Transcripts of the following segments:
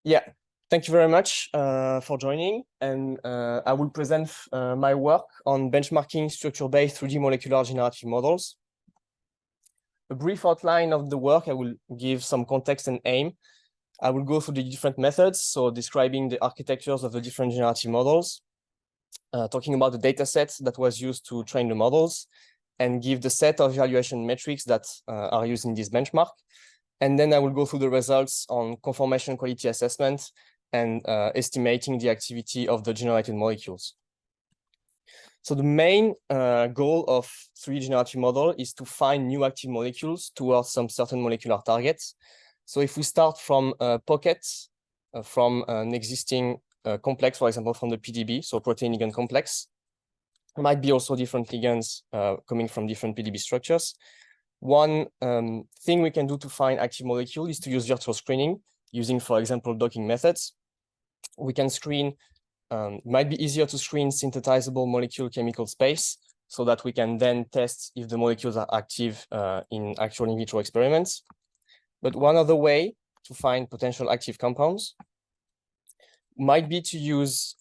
Yeah, thank you very much for joining. And I will present my work on benchmarking structure-based 3D molecular generative models. A brief outline of the work, I will give some context and aim. I will go through the different methods, so describing the architectures of the different generative models, talking about the data set that was used to train the models, and give the set of evaluation metrics that are used in this benchmark. And then I will go through the results on conformation quality assessment and estimating the activity of the generated molecules. So the main goal of 3D generative model is to find new active molecules towards some certain molecular targets. So if we start from pockets from an existing complex, for example, from the PDB, so protein ligand complex, might be also different ligands coming from different PDB structures. One thing we can do to find active molecule is to use virtual screening using, for example, docking methods. We can screen, it might be easier to screen synthesizable molecule chemical space so that we can then test if the molecules are active in actual in vitro experiments. But one other way to find potential active compounds might be to use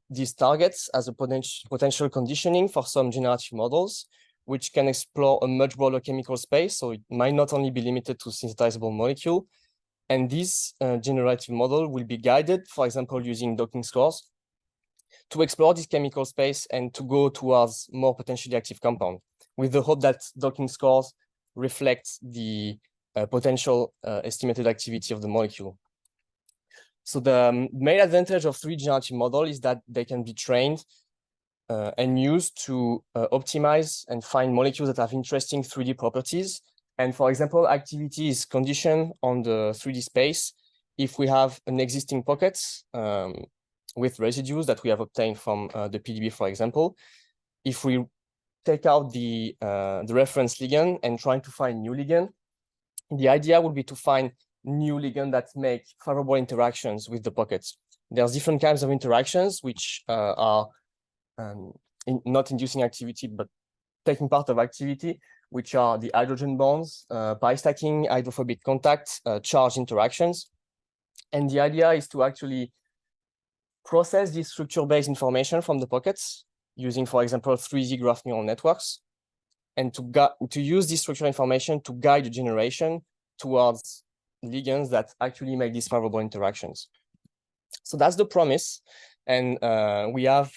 these targets as a potential conditioning for some generative models, which can explore a much broader chemical space. So it might not only be limited to synthesizable molecule. And this generative model will be guided, for example, using docking scores to explore this chemical space and to go towards more potentially active compound, with the hope that docking scores reflect the potential estimated activity of the molecule. So the main advantage of 3D generative model is that they can be trained and used to optimize and find molecules that have interesting 3D properties. And for example, activity is conditioned on the 3D space if we have an existing pocket with residues that we have obtained from the PDB, for example. If we take out the reference ligand and trying to find new ligand, the idea would be to find new ligand that make favorable interactions with the pockets. There's different kinds of interactions which are not inducing activity, but taking part of activity, which are the hydrogen bonds, pi stacking, hydrophobic contact, charge interactions. And the idea is to actually process this structure-based information from the pockets using, for example, 3D graph neural networks, and to use this structural information to guide the generation towards ligands that actually make these favorable interactions. So that's the promise. And we have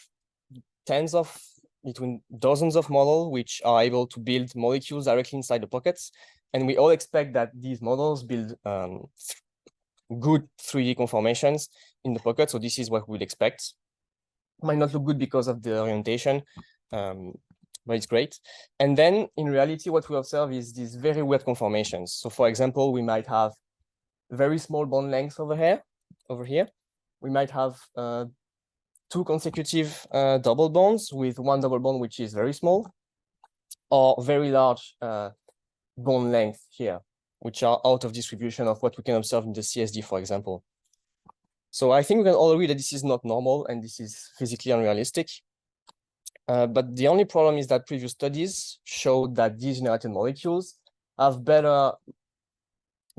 between dozens of models which are able to build molecules directly inside the pockets. And we all expect that these models build good 3D conformations in the pocket. So this is what we would expect. Might not look good because of the orientation, but it's great. And then in reality, what we observe is these very weird conformations. So for example, we might have very small bond lengths over here. We might have 2 consecutive double bonds with 1 double bond, which is very small, or very large bond length here, which are out of distribution of what we can observe in the CSD, for example. So I think we can all agree that this is not normal and this is physically unrealistic. But the only problem is that previous studies showed that these generated molecules have better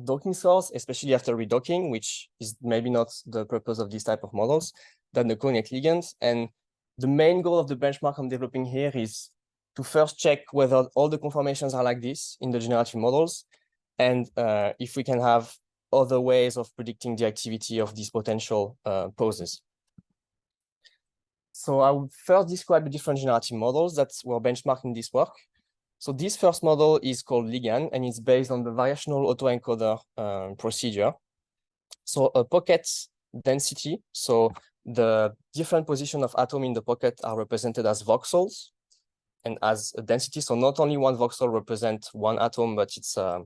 docking scores, especially after redocking, which is maybe not the purpose of this type of models, than the cognate ligands. And the main goal of the benchmark I'm developing here is to first check whether all the conformations are like this in the generative models, and if we can have other ways of predicting the activity of these potential poses. So I will first describe the different generative models that were benchmarked in this work. So this first model is called ligand, and it's based on the variational autoencoder procedure. So a pocket density, so the different position of atom in the pocket are represented as voxels and as a density. So not only one voxel represents one atom, but it's a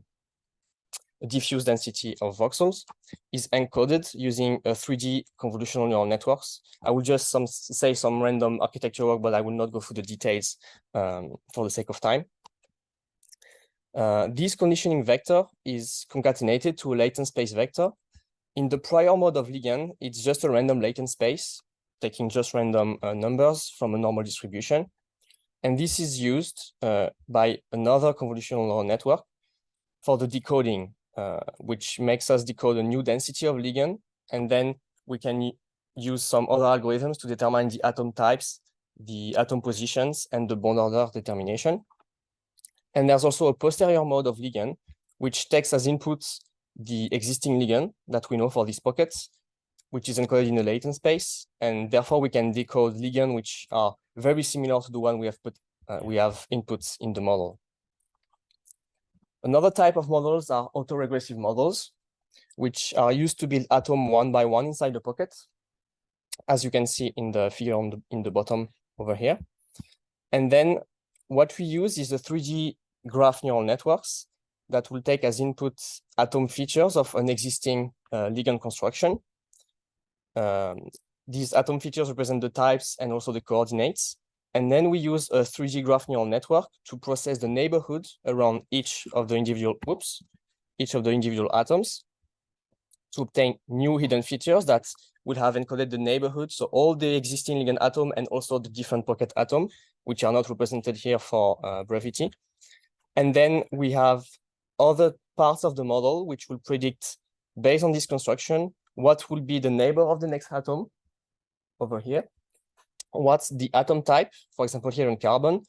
diffuse density of voxels is encoded using a 3D convolutional neural networks. I will just say some random architecture work, but I will not go through the details for the sake of time. This conditioning vector is concatenated to a latent space vector. In the prior mode of ligand, it's just a random latent space, taking just random numbers from a normal distribution. And this is used by another convolutional neural network for the decoding, which makes us decode a new density of ligand And then we can use some other algorithms to determine the atom types, the atom positions, and the bond order determination. And there's also a posterior mode of ligand, which takes as inputs the existing ligand that we know for these pockets, which is encoded in the latent space. And therefore, we can decode ligand which are very similar to the one we have inputs in the model. Another type of models are autoregressive models, which are used to build atom one by one inside the pocket, as you can see in the figure in the bottom over here. And then what we use is the 3D graph neural networks that will take as input atom features of an existing ligand construction. These atom features represent the types and also the coordinates. And then we use a 3D graph neural network to process the neighborhood around each of the individual atoms to obtain new hidden features that would have encoded the neighborhood. So all the existing ligand atom and also the different pocket atom, which are not represented here for brevity. And then we have other parts of the model which will predict, based on this construction, what will be the neighbor of the next atom over here, what's the atom type, for example, here in carbon,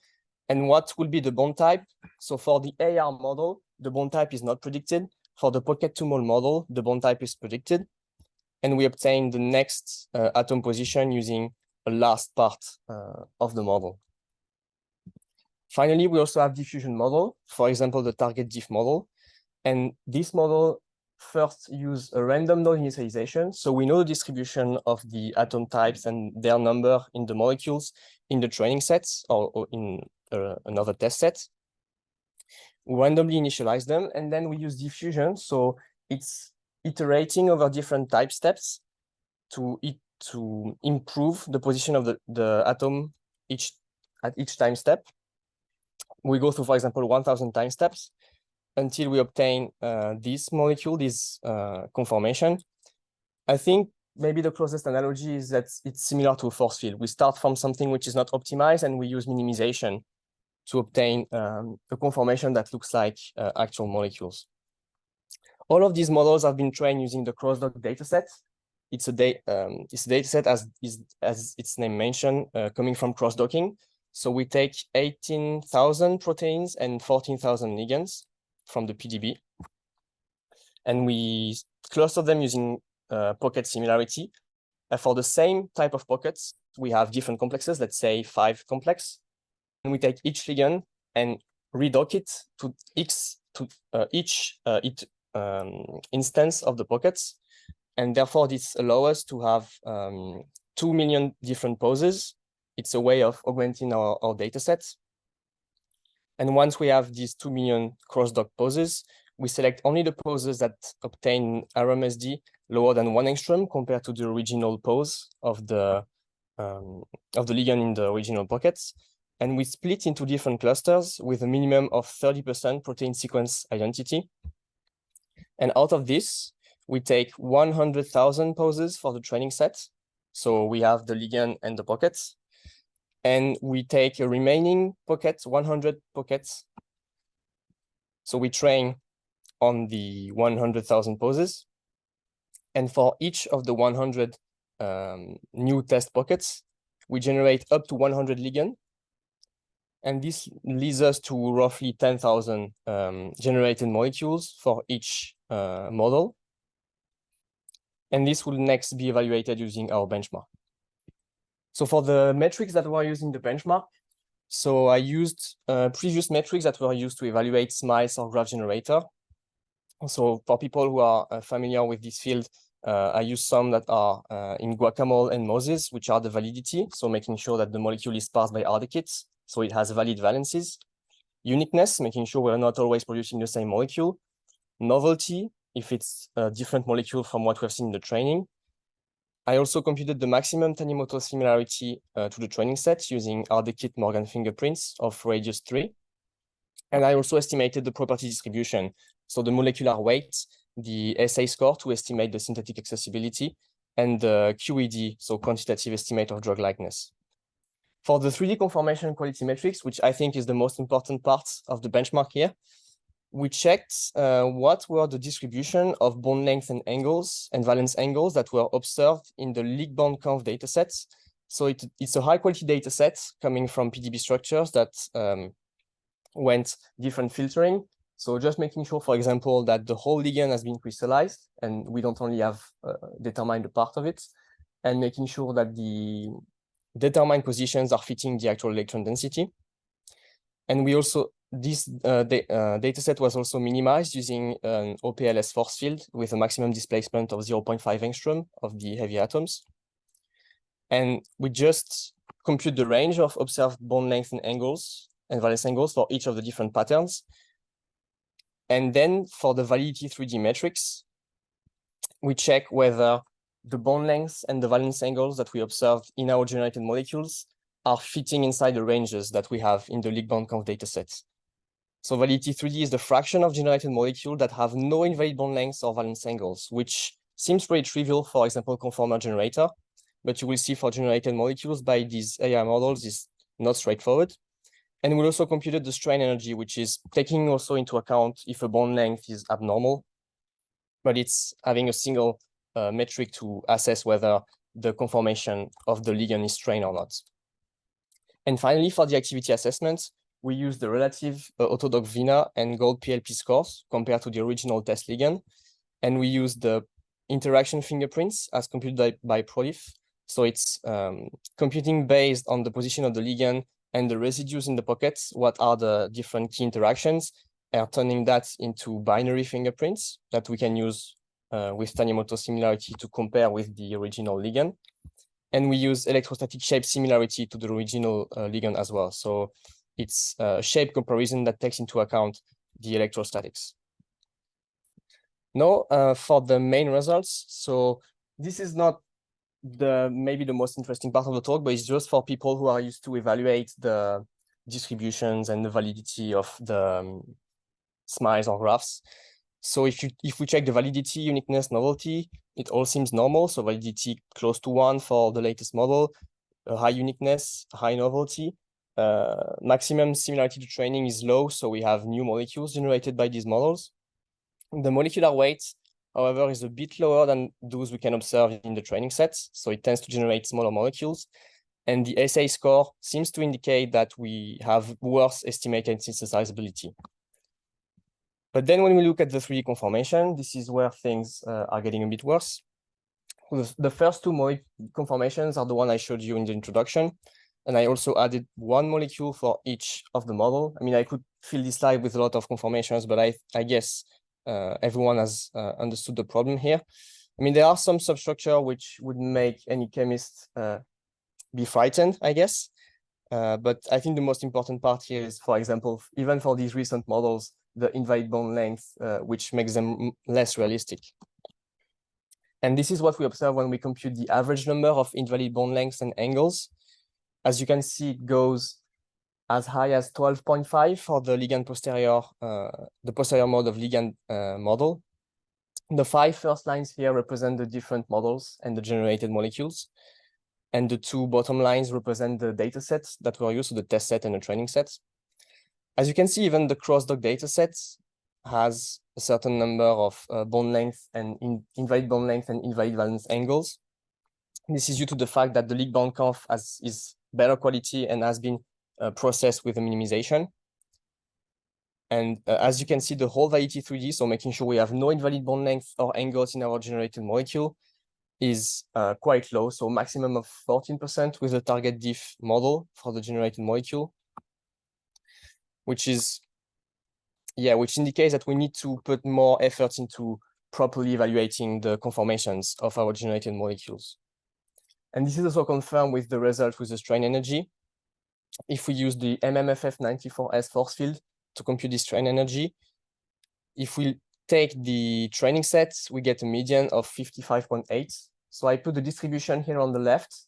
and what will be the bond type. So for the AR model, the bond type is not predicted. For the pocket 2-mole model, the bond type is predicted. And we obtain the next atom position using a last part of the model. Finally, we also have diffusion model, for example, the target diff model. And this model first use a random node initialization. So we know the distribution of the atom types and their number in the molecules in the training sets or in another test set. We randomly initialize them, and then we use diffusion. So it's iterating over different type steps to improve the position of the atom at each time step. We go through, for example, 1,000 time steps until we obtain this molecule, this conformation. I think maybe the closest analogy is that it's similar to a force field. We start from something which is not optimized, and we use minimization to obtain a conformation that looks like actual molecules. All of these models have been trained using the crossdock dataset. It's a dataset, as its name mentioned, coming from crossdocking. So we take 18,000 proteins and 14,000 ligands from the PDB, and we cluster them using pocket similarity. And for the same type of pockets, we have different complexes, let's say 5 complex. And we take each ligand and redock it to each instance of the pockets. And therefore, this allows us to have 2 million different poses. It's a way of augmenting our data sets. And once we have these 2 million cross-dock poses, we select only the poses that obtain RMSD lower than 1 angstrom compared to the original pose of the ligand in the original pockets. And we split into different clusters with a minimum of 30% protein sequence identity. And out of this, we take 100,000 poses for the training set. So we have the ligand and the pockets. And we take a remaining pocket, 100 pockets. So we train on the 100,000 poses. And for each of the 100 new test pockets, we generate up to 100 ligand. And this leads us to roughly 10,000 generated molecules for each model. And this will next be evaluated using our benchmark. So for the metrics that were used in the benchmark, so I used previous metrics that were used to evaluate SMILES or graph generator. So for people who are familiar with this field, I use some that are in Guacamole and Moses, which are the validity. So making sure that the molecule is parsed by RDKits, so it has valid valencies. Uniqueness, making sure we're not always producing the same molecule. Novelty, if it's a different molecule from what we've seen in the training. I also computed the maximum Tanimoto similarity to the training set using RDKit Morgan fingerprints of radius 3. And I also estimated the property distribution, so the molecular weight, the SA score to estimate the synthetic accessibility, and the QED, so quantitative estimate of drug likeness. For the 3D conformation quality metrics, which I think is the most important part of the benchmark here, we checked what were the distribution of bond length and angles and valence angles that were observed in the Liggbond-Kampf datasets. So it's a high quality data set coming from PDB structures that went different filtering. So just making sure, for example, that the whole ligand has been crystallized and we don't only have determined a part of it, and making sure that the determined positions are fitting the actual electron density. And we also, this data set was also minimized using an OPLS force field with a maximum displacement of 0.5 angstrom of the heavy atoms. And we just compute the range of observed bond length and angles and valence angles for each of the different patterns. And then for the validity 3D metrics, we check whether the bond lengths and the valence angles that we observed in our generated molecules are fitting inside the ranges that we have in the Liggbond-Kampf datasets. So validity 3D is the fraction of generated molecules that have no invalid bond lengths or valence angles, which seems pretty trivial, for example, conformal generator, but you will see for generated molecules by these AI models is not straightforward. And we also computed the strain energy, which is taking also into account if a bond length is abnormal, but it's having a single metric to assess whether the conformation of the ligand is strained or not. And finally, for the activity assessment, we use the relative Autodoc VINA and Gold PLP scores compared to the original test ligand. And we use the interaction fingerprints as computed by Baillif. So it's computing based on the position of the ligand and the residues in the pockets, what are the different key interactions, and turning that into binary fingerprints that we can use with Tanimoto similarity to compare with the original ligand. And we use electrostatic shape similarity to the original ligand as well. So it's a shape comparison that takes into account the electrostatics. Now, for the main results. So this is not maybe the most interesting part of the talk, but it's just for people who are used to evaluate the distributions and the validity of the smiles or graphs. So if we check the validity, uniqueness, novelty, it all seems normal. So validity close to 1 for the latest model, high uniqueness, high novelty. Maximum similarity to training is low, so we have new molecules generated by these models. The molecular weight, however, is a bit lower than those we can observe in the training sets, so it tends to generate smaller molecules. And the assay score seems to indicate that we have worse estimated synthesizability. But then when we look at the 3D conformation, this is where things are getting a bit worse. The first two conformations are the one I showed you in the introduction. And I also added one molecule for each of the model. I mean, I could fill this slide with a lot of conformations, but I guess everyone has understood the problem here. I mean, there are some substructure which would make any chemist be frightened, I guess. But I think the most important part here is, for example, even for these recent models, the invalid bond length, which makes them less realistic. And this is what we observe when we compute the average number of invalid bond lengths and angles. As you can see, it goes as high as 12.5 for the ligand posterior, the posterior mode of ligand model. The 5 first lines here represent the different models and the generated molecules. And the 2 bottom lines represent the data sets that were used, so the test set and the training sets. As you can see, even the crossdock data set has a certain number of bond length and invalid bond length and invalid valence angles. This is due to the fact that the Liggbond-Kampf is better quality and has been processed with a minimization. And as you can see, the whole validity 3D, so making sure we have no invalid bond length or angles in our generated molecule, is quite low. So maximum of 14% with the target diff model for the generated molecule, which indicates that we need to put more effort into properly evaluating the conformations of our generated molecules. And this is also confirmed with the result with the strain energy. If we use the MMFF94S force field to compute the strain energy, if we take the training sets, we get a median of 55.8. So I put the distribution here on the left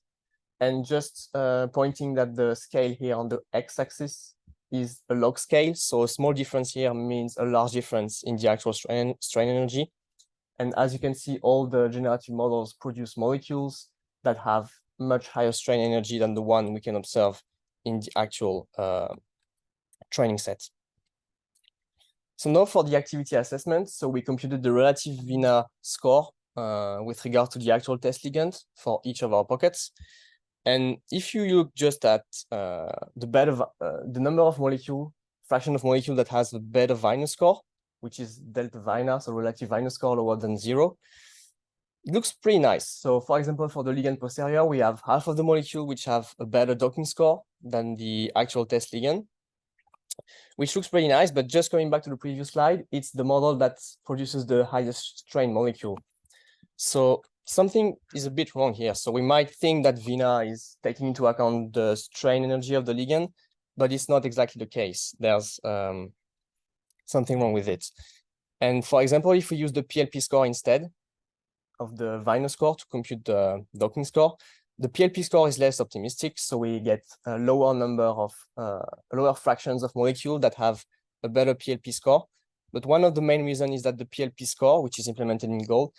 and just pointing that the scale here on the x-axis is a log scale. So a small difference here means a large difference in the actual strain energy. And as you can see, all the generative models produce molecules that have much higher strain energy than the one we can observe in the actual training set. So now for the activity assessment, so we computed the relative VINA score with regard to the actual test ligand for each of our pockets. And if you look just at the number of fraction of molecule that has the better VINA score, which is delta VINA, so relative VINA score lower than 0, it looks pretty nice. So for example, for the ligand posterior, we have half of the molecule which have a better docking score than the actual test ligand, which looks pretty nice. But just going back to the previous slide, it's the model that produces the highest strain molecule. So something is a bit wrong here. So we might think that VINA is taking into account the strain energy of the ligand, but it's not exactly the case. There's something wrong with it. And for example, if we use the PLP score instead of the VINA score to compute the docking score, the PLP score is less optimistic. So we get a lower number of lower fractions of molecules that have a better PLP score. But one of the main reasons is that the PLP score, which is implemented in gold,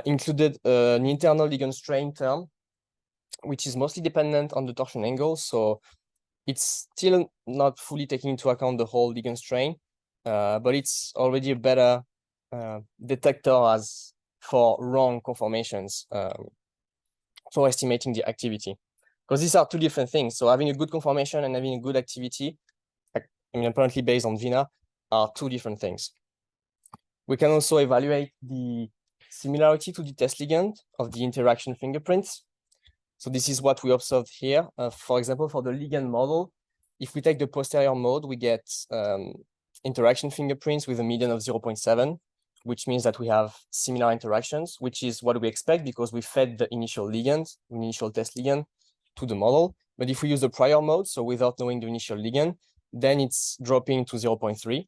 included an internal ligand strain term, which is mostly dependent on the torsion angle. So it's still not fully taking into account the whole ligand strain, but it's already a better detector as for wrong conformations for estimating the activity. Because these are two different things. So having a good conformation and having a good activity, apparently based on VINA, are two different things. We can also evaluate the similarity to the test ligand of the interaction fingerprints. So this is what we observed here. For example, for the ligand model, if we take the posterior mode, we get interaction fingerprints with a median of 0.7, which means that we have similar interactions, which is what we expect because we fed the initial test ligand to the model. But if we use the prior mode, so without knowing the initial ligand, then it's dropping to 0.3.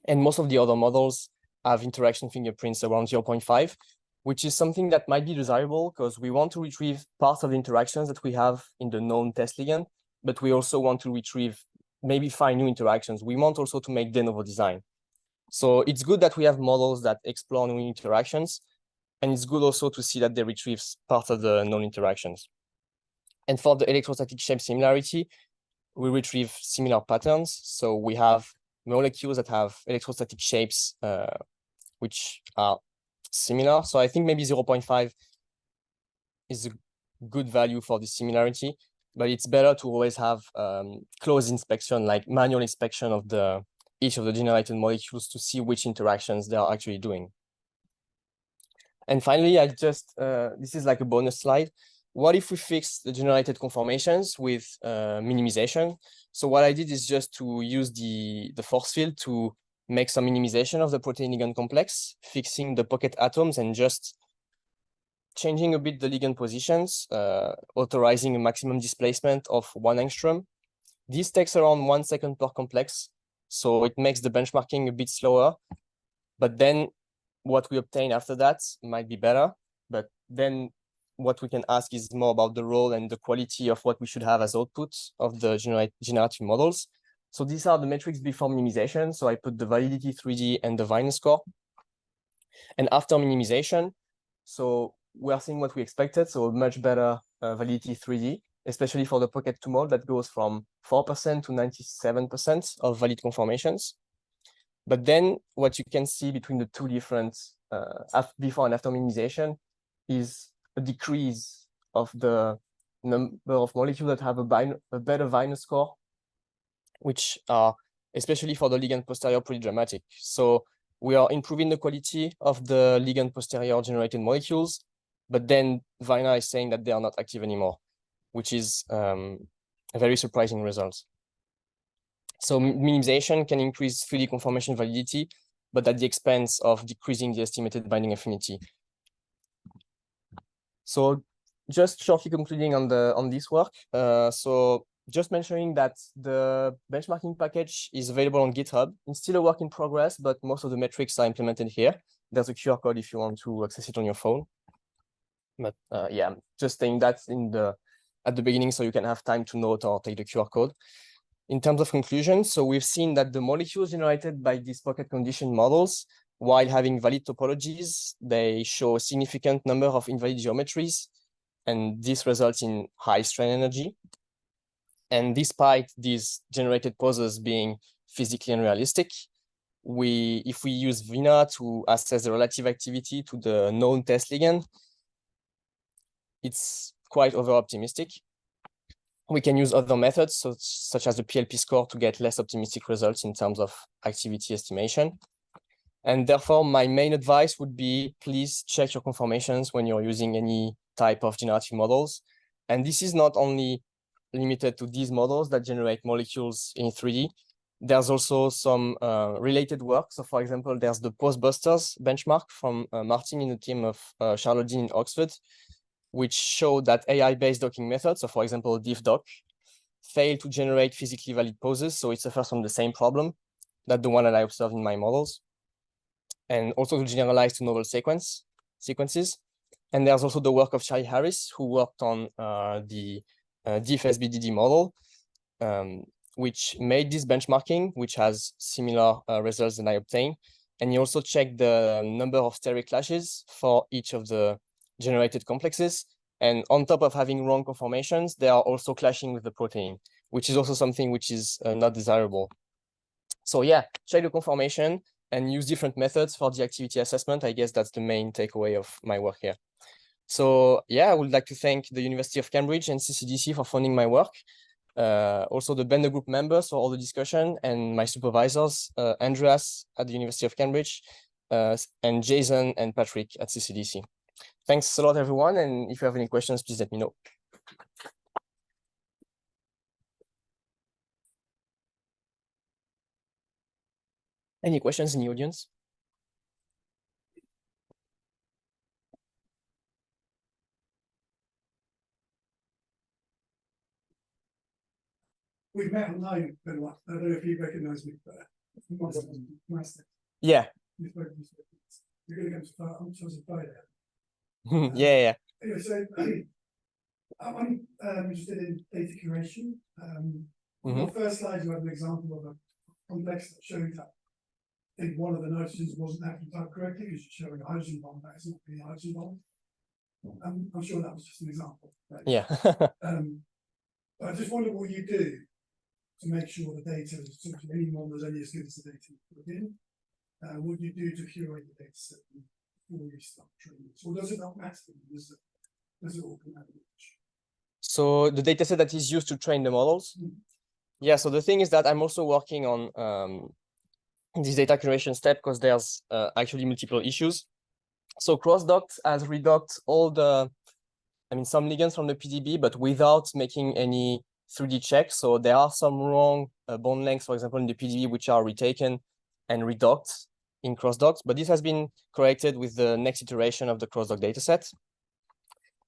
And most of the other models have interaction fingerprints around 0.5, which is something that might be desirable because we want to retrieve parts of the interactions that we have in the known test ligand, but we also want to retrieve, maybe find new interactions. We want also to make de novo design. So it's good that we have models that explore new interactions, and it's good also to see that they retrieve part of the known interactions. And for the electrostatic shape similarity, we retrieve similar patterns. So we have molecules that have electrostatic shapes which are similar. So I think maybe 0.5 is a good value for the similarity, but it's better to always have close inspection, like manual inspection of each of the generated molecules to see which interactions they are actually doing. And finally, this is like a bonus slide. What if we fix the generated conformations with minimization? So what I did is just to use the force field to make some minimization of the protein ligand complex, fixing the pocket atoms and just changing a bit the ligand positions, authorizing a maximum displacement of 1 angstrom. This takes around 1 second per complex, so it makes the benchmarking a bit slower. But then what we obtain after that might be better. But then what we can ask is more about the role and the quality of what we should have as output of the generative models. So these are the metrics before minimization. So I put the validity 3D and the VINA score. And after minimization, so we are seeing what we expected. So much better validity 3D, especially for the pocket 2 mode that goes from 4% to 97% of valid conformations. But then what you can see between the two different before and after minimization is a decrease of the number of molecules that have a better VINA score, which are, especially for the ligand posterior, pretty dramatic. So we are improving the quality of the ligand posterior generated molecules, but then VINA is saying that they are not active anymore, which is a very surprising result. So minimization can increase 3D conformation validity, but at the expense of decreasing the estimated binding affinity. So just shortly concluding on this work. So just mentioning that the benchmarking package is available on GitHub. It's still a work in progress, but most of the metrics are implemented here. There's a QR code if you want to access it on your phone. But yeah, I'm just saying that at the beginning so you can have time to note or take the QR code. In terms of conclusion, so we've seen that the molecules generated by these pocket condition models, while having valid topologies, they show a significant number of invalid geometries, and this results in high strain energy. And despite these generated poses being physically unrealistic. If we use VINA to assess the relative activity to the known test ligand, it's quite over-optimistic. We can use other methods, such as the PLP score, to get less optimistic results in terms of activity estimation. And therefore, my main advice would be, please check your conformations when you're using any type of generative models. And this is not only limited to these models that generate molecules in 3D. There's also some related work. So for example, there's the Postbusters benchmark from Martin in the team of Charlotte Dean in Oxford, which showed that AI-based docking methods, so for example, diffdoc, fail to generate physically valid poses. So it suffers from the same problem that the one that I observed in my models, and also to generalize to novel sequences. And there's also the work of Charlie Harris, who worked on the DFSBDD model, which made this benchmarking, which has similar results than I obtained. And he also checked the number of steric clashes for each of the generated complexes. And on top of having wrong conformations, they are also clashing with the protein, which is also something which is not desirable. So yeah, check the conformation and use different methods for the activity assessment. I guess that's the main takeaway of my work here. So yeah, I would like to thank the University of Cambridge and CCDC for funding my work. Also the Bender Group members for all the discussion, and my supervisors, Andreas at the University of Cambridge, and Jason and Patrick at CCDC. Thanks a lot, everyone. And if you have any questions, please let me know. Any questions in the audience? We've met online, Benoit. I don't know if you recognize me, but yeah. You're going to go to Friday. Yeah. Anyway, so I'm interested in data curation. On the first slide, you had an example of a complex that showed that I think one of the nitrogens wasn't actually typed correctly because you're showing a hydrogen bomb, that isn't really a hydrogen bomb. I'm sure that was just an example. Right? Yeah. But I just wonder what you do to make sure the data is sort of any model is only as good as the data you put in. What do you do to curate the data set before you start training? So does it not matter? Does it all come out of each? So the data set that is used to train the models? Yeah, so the thing is that I'm also working on this data curation step because there's actually multiple issues. So crossdocked has redocked all the, some ligands from the PDB, but without making any 3D checks. So there are some wrong bond lengths, for example, in the PDB, which are retaken and redocked in crossdocked, but this has been corrected with the next iteration of the crossdock dataset.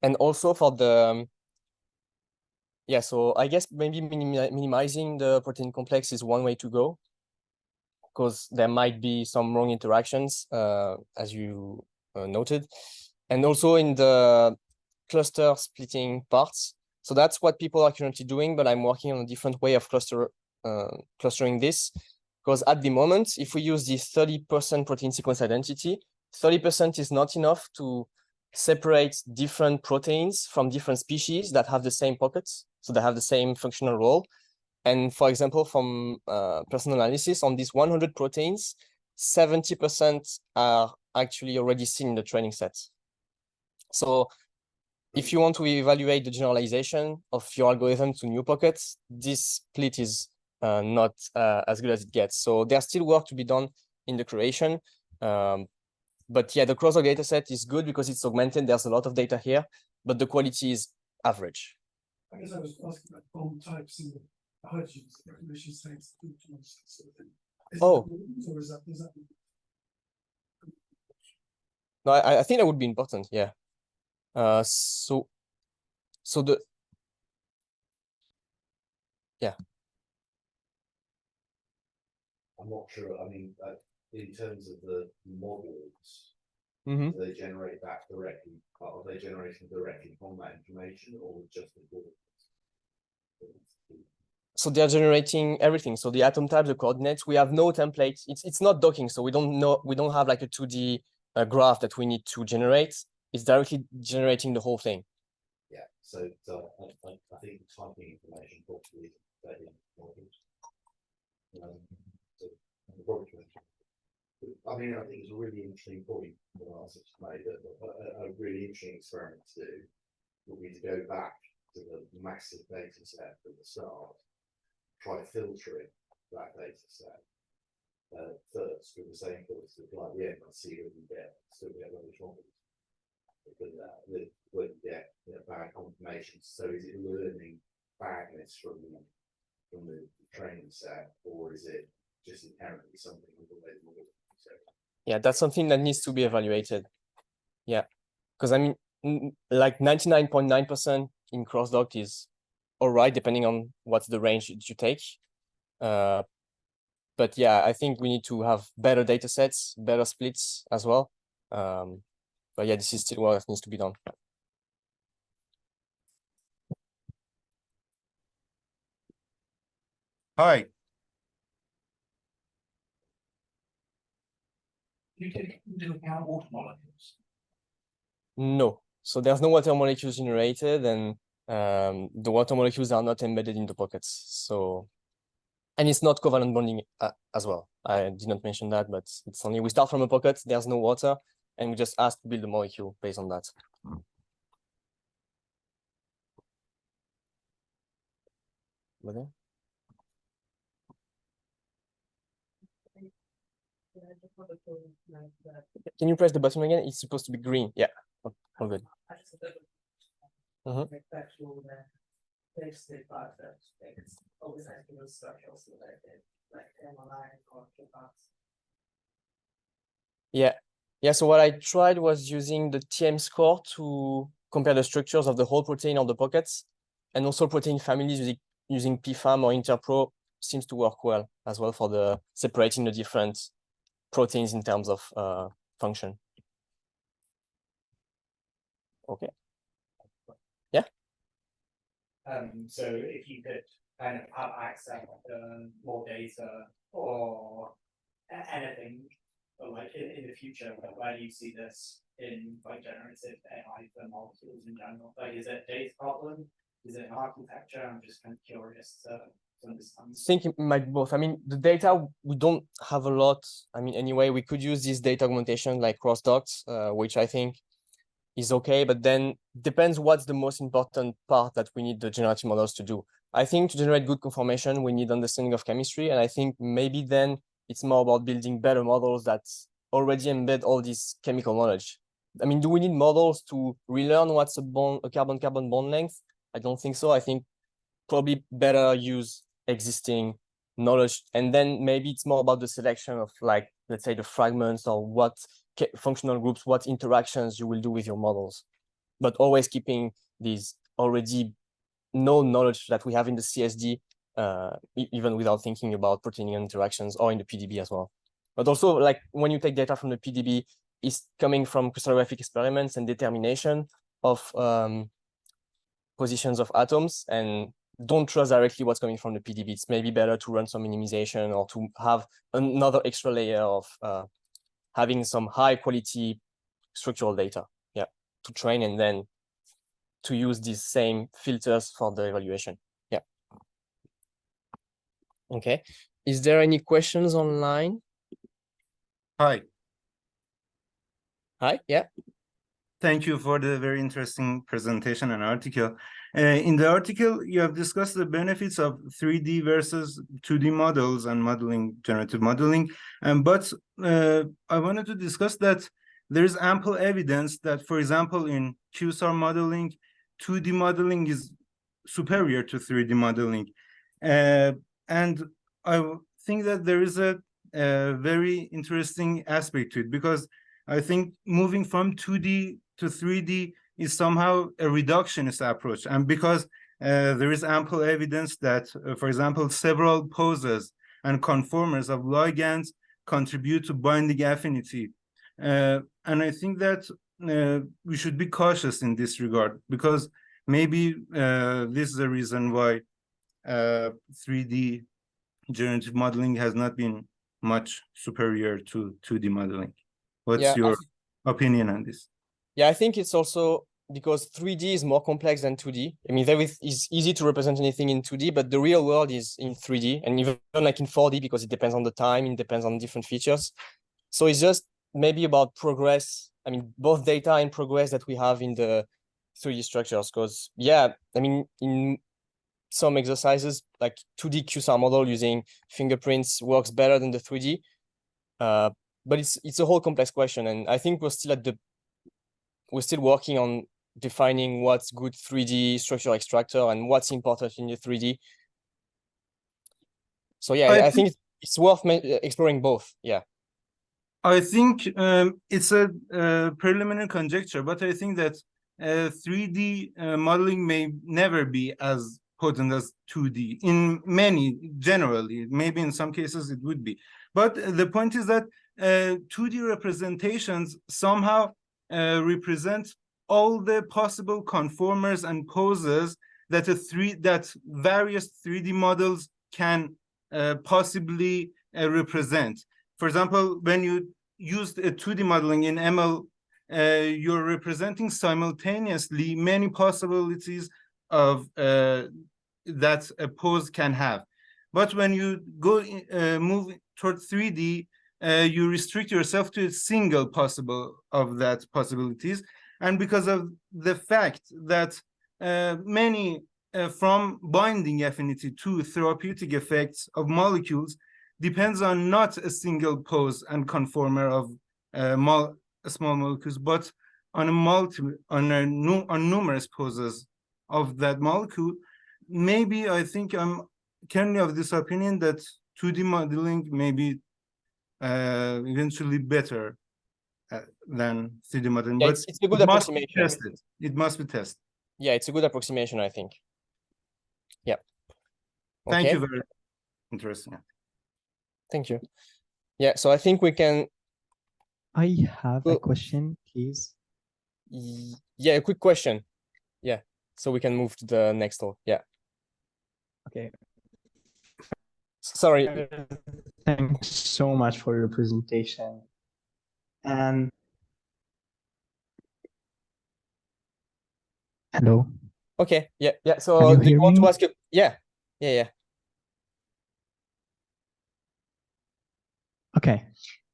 And also for the, so I guess maybe minimizing the protein complex is one way to go, because there might be some wrong interactions, as you noted. And also in the cluster splitting parts. So that's what people are currently doing, but I'm working on a different way of clustering this. Because at the moment, if we use this 30% protein sequence identity, 30% is not enough to separate different proteins from different species that have the same pockets, so they have the same functional role. And for example, from personal analysis on these 100 proteins, 70% are actually already seen in the training set. So if you want to evaluate the generalization of your algorithm to new pockets, this split is not as good as it gets. So there's still work to be done in the curation. But yeah, the crossdock data set is good because it's augmented. There's a lot of data here, but the quality is average. I guess I was asking about bond types and the hydrogens, the recognition states, sort of thing. Or is that No, I think that would be important, yeah. So the, yeah. I'm not sure. I mean, in terms of the models, Mm-hmm. do they generate that directly? Are they generating directly from that information, or just the models? So they're generating everything. So the atom type, the coordinates. We have no template. It's not docking, so we don't have like a 2D graph that we need to generate. It's directly generating the whole thing. Yeah. So I think typing information probably is very important. I mean, I think it's a really interesting point that I just made. A really interesting experiment to do would be to go back to the massive data set at the start, try filtering that data set first with the same thoughts to apply at the end and see what you get. Still get rubbish models. Because would get bad confirmations. So is it learning badness from the training set, or is it just inherently something with the way the model? Yeah, that's something that needs to be evaluated. Yeah, because I mean, like 99.9% in crossdock is all right, depending on what's the range that you take. But yeah, I think we need to have better data sets, better splits as well. But yeah, this is still work that needs to be done. Hi. You take into account water molecules. No, so there's no water molecules generated, and the water molecules are not embedded in the pockets. So, and it's not covalent bonding as well. I did not mention that, but it's only we start from a pocket, there's no water, and we just ask to build a molecule based on that. Can you press the button again? It's supposed to be green. Yeah. Oh, good. Yeah. Yeah. So what I tried was using the TM score to compare the structures of the whole protein of the pockets, and also protein families using PFAM or Interpro seems to work well as well for the separating the different proteins in terms of function. Okay. Yeah. So if you could kind of have access to more data or anything, or like in the future, like where do you see this in like generative AI for molecules in general? Like, is it a data problem? Is it architecture? I'm just kind of curious to understand. I think it might be both. I mean, the data, we don't have a lot. I mean, anyway, we could use this data augmentation like crossdocs, which I think is okay, but then depends what's the most important part that we need the generative models to do. I think to generate good conformation, we need understanding of chemistry. And I think maybe then it's more about building better models that already embed all this chemical knowledge. I mean, do we need models to relearn what's a carbon-carbon bond length? I don't think so. I think probably better use existing knowledge. And then maybe it's more about the selection of, like, let's say the fragments or what functional groups, what interactions you will do with your models, but always keeping these already known knowledge that we have in the CSD, even without thinking about protein interactions, or in the PDB as well. But also, like, when you take data from the PDB, it's coming from crystallographic experiments and determination of positions of atoms, and don't trust directly what's coming from the PDB. It's maybe better to run some minimization or to have another extra layer of having some high quality structural data, yeah, to train and then to use these same filters for the evaluation. Yeah. Okay. Is there any questions online? Hi. Hi, yeah. Thank you for the very interesting presentation and article. In the article, you have discussed the benefits of 3D versus 2D models and modeling, generative modeling. But I wanted to discuss that there is ample evidence that, for example, in QSAR modeling, 2D modeling is superior to 3D modeling. And I think that there is a very interesting aspect to it, because I think moving from 2D to 3D is somehow a reductionist approach. And because there is ample evidence that, for example, several poses and conformers of ligands contribute to binding affinity. And I think that we should be cautious in this regard, because maybe this is the reason why 3D generative modeling has not been much superior to 2D modeling. What's your opinion on this? Yeah, I think it's also because 3D is more complex than 2D. I mean, it's easy to represent anything in 2D, but the real world is in 3D, and even like in 4D, because it depends on the time, it depends on different features. So it's just maybe about progress. I mean, both data and progress that we have in the 3D structures. Because yeah, I mean, in some exercises, like 2D QSAR model using fingerprints works better than the 3D. But it's a whole complex question, and I think we're still working on defining what's good 3D structure extractor and what's important in the 3D. So yeah, I think it's worth exploring both. Yeah. I think it's a preliminary conjecture, but I think that 3D modeling may never be as potent as 2D in many, generally, maybe in some cases it would be. But the point is that 2D representations somehow represent all the possible conformers and poses that various 3D models can possibly represent. For example, when you used a 2D modeling in ML, you're representing simultaneously many possibilities of that a pose can have. But when you go move towards 3D, you restrict yourself to a single possible of that possibilities. And because of the fact that many from binding affinity to therapeutic effects of molecules depends on not a single pose and conformer of small molecules, but on on numerous poses of that molecule. Maybe I think I'm currently of this opinion that 2D modeling may be eventually better than 3D modeling, Yeah, but it's a good it must approximation. be tested. It must be tested. Yeah, it's a good approximation, I think. Yeah. Thank Okay. you, very interesting. Thank you. Yeah, so I think we can. I have a question, please. Yeah, a quick question. Yeah, so we can move to the next one. Yeah. Okay. Sorry. Thanks so much for your presentation. And hello. Okay. Yeah. Yeah. So Can you do you hear want me? to ask it? Yeah. Yeah. Yeah. Okay.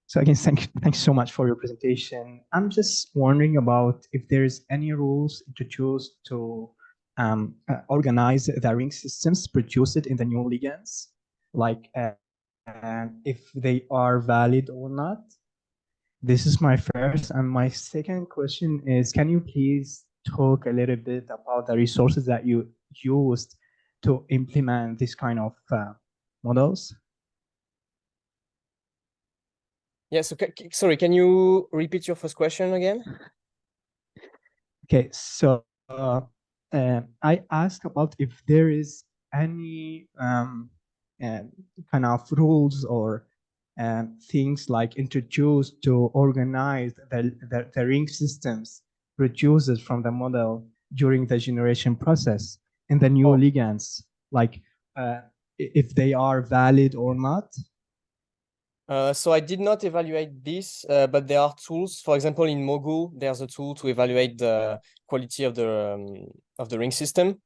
So again, thanks so much for your presentation. I'm just wondering about if there's any rules introduced to organize the ring systems produced in the new ligands, like if they are valid or not. This is my first, and my second question is, can you please talk a little bit about the resources that you used to implement this kind of models? Yeah. So sorry, can you repeat your first question again? Okay, so I asked about if there is any kind of rules or things like introduced to organize the ring systems produced from the model during the generation process in the new ligands, like if they are valid or not. So I did not evaluate this, but there are tools. For example, in Mogul, there's a tool to evaluate the quality of the ring system.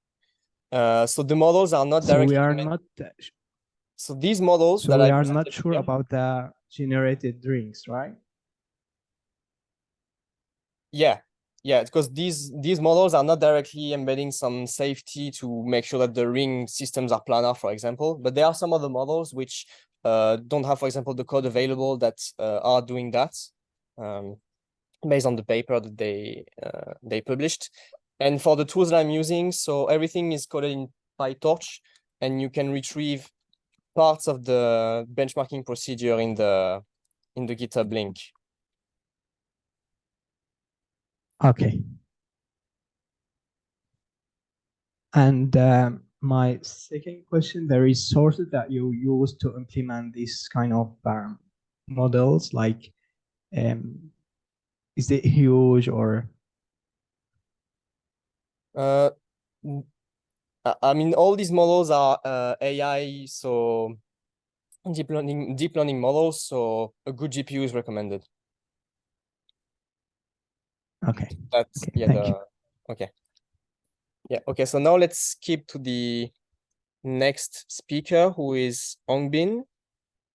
So the models are not directly. So we are not. So these models so that we I are not sure here, about the generated rings, right? Yeah, yeah, because these models are not directly embedding some safety to make sure that the ring systems are planar, for example. But there are some other models which don't have, for example, the code available that are doing that based on the paper that they published. And for the tools that I'm using, so everything is coded in PyTorch, and you can retrieve parts of the benchmarking procedure in the GitHub link. Okay. And my second question, the resources that you use to implement this kind of models, like, is it huge or? I mean, all these models are AI, so deep learning models. So a good GPU is recommended. Okay. That's okay, yeah. thank you. Okay. Yeah, okay, so now let's skip to the next speaker, who is Hongbin,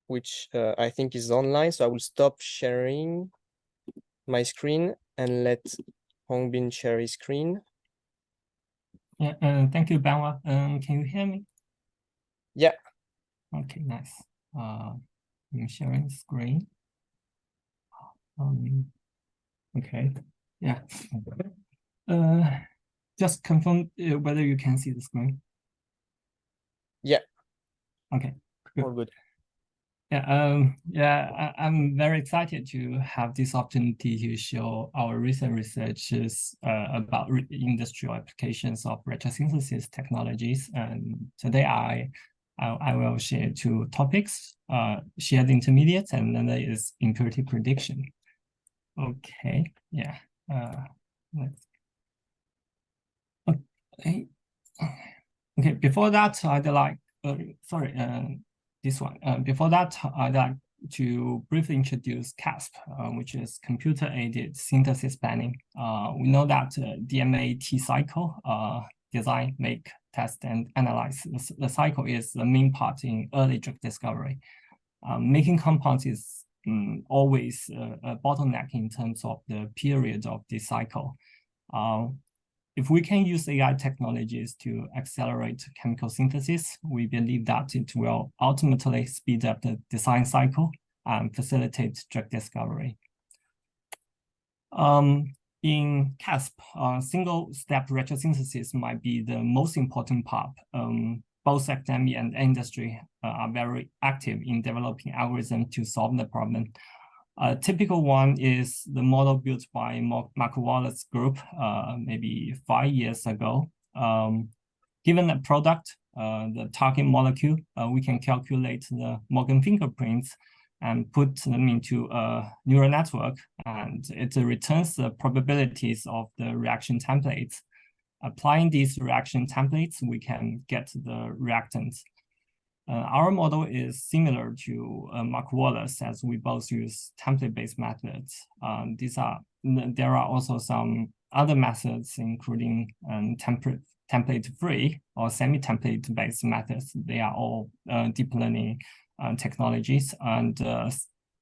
which I think is online. So I will stop sharing my screen and let Hongbin share his screen. Yeah, thank you, Benoit. Can you hear me? Yeah. Okay, nice. I'm sharing screen. Okay, yeah. Just confirm whether you can see the screen. Yeah. Okay. Good. All good. Yeah, I'm very excited to have this opportunity to show our recent researches about industrial applications of retrosynthesis technologies. And today I will share two topics, shared intermediates, and then there is impurity prediction. Okay, yeah. Okay, before that, I'd like, this one. Before that, I'd like to briefly introduce CASP, which is computer-aided synthesis planning. We know that DMA T-cycle, design, make, test, and analyze. The cycle is the main part in early drug discovery. Making compounds is always a bottleneck in terms of the period of the cycle. If we can use AI technologies to accelerate chemical synthesis, we believe that it will ultimately speed up the design cycle and facilitate drug discovery. In CASP, single-step retrosynthesis might be the most important part. Both academia and industry are very active in developing algorithms to solve the problem. A typical one is the model built by Mark Wallace's group maybe 5 years ago. Given a product, the target molecule, we can calculate the Morgan fingerprints and put them into a neural network, and it returns the probabilities of the reaction templates. Applying these reaction templates, we can get the reactants. Our model is similar to Mark Wallace, as we both use template-based methods. There are also some other methods, including template-free or semi-template-based methods. They are all deep learning technologies, and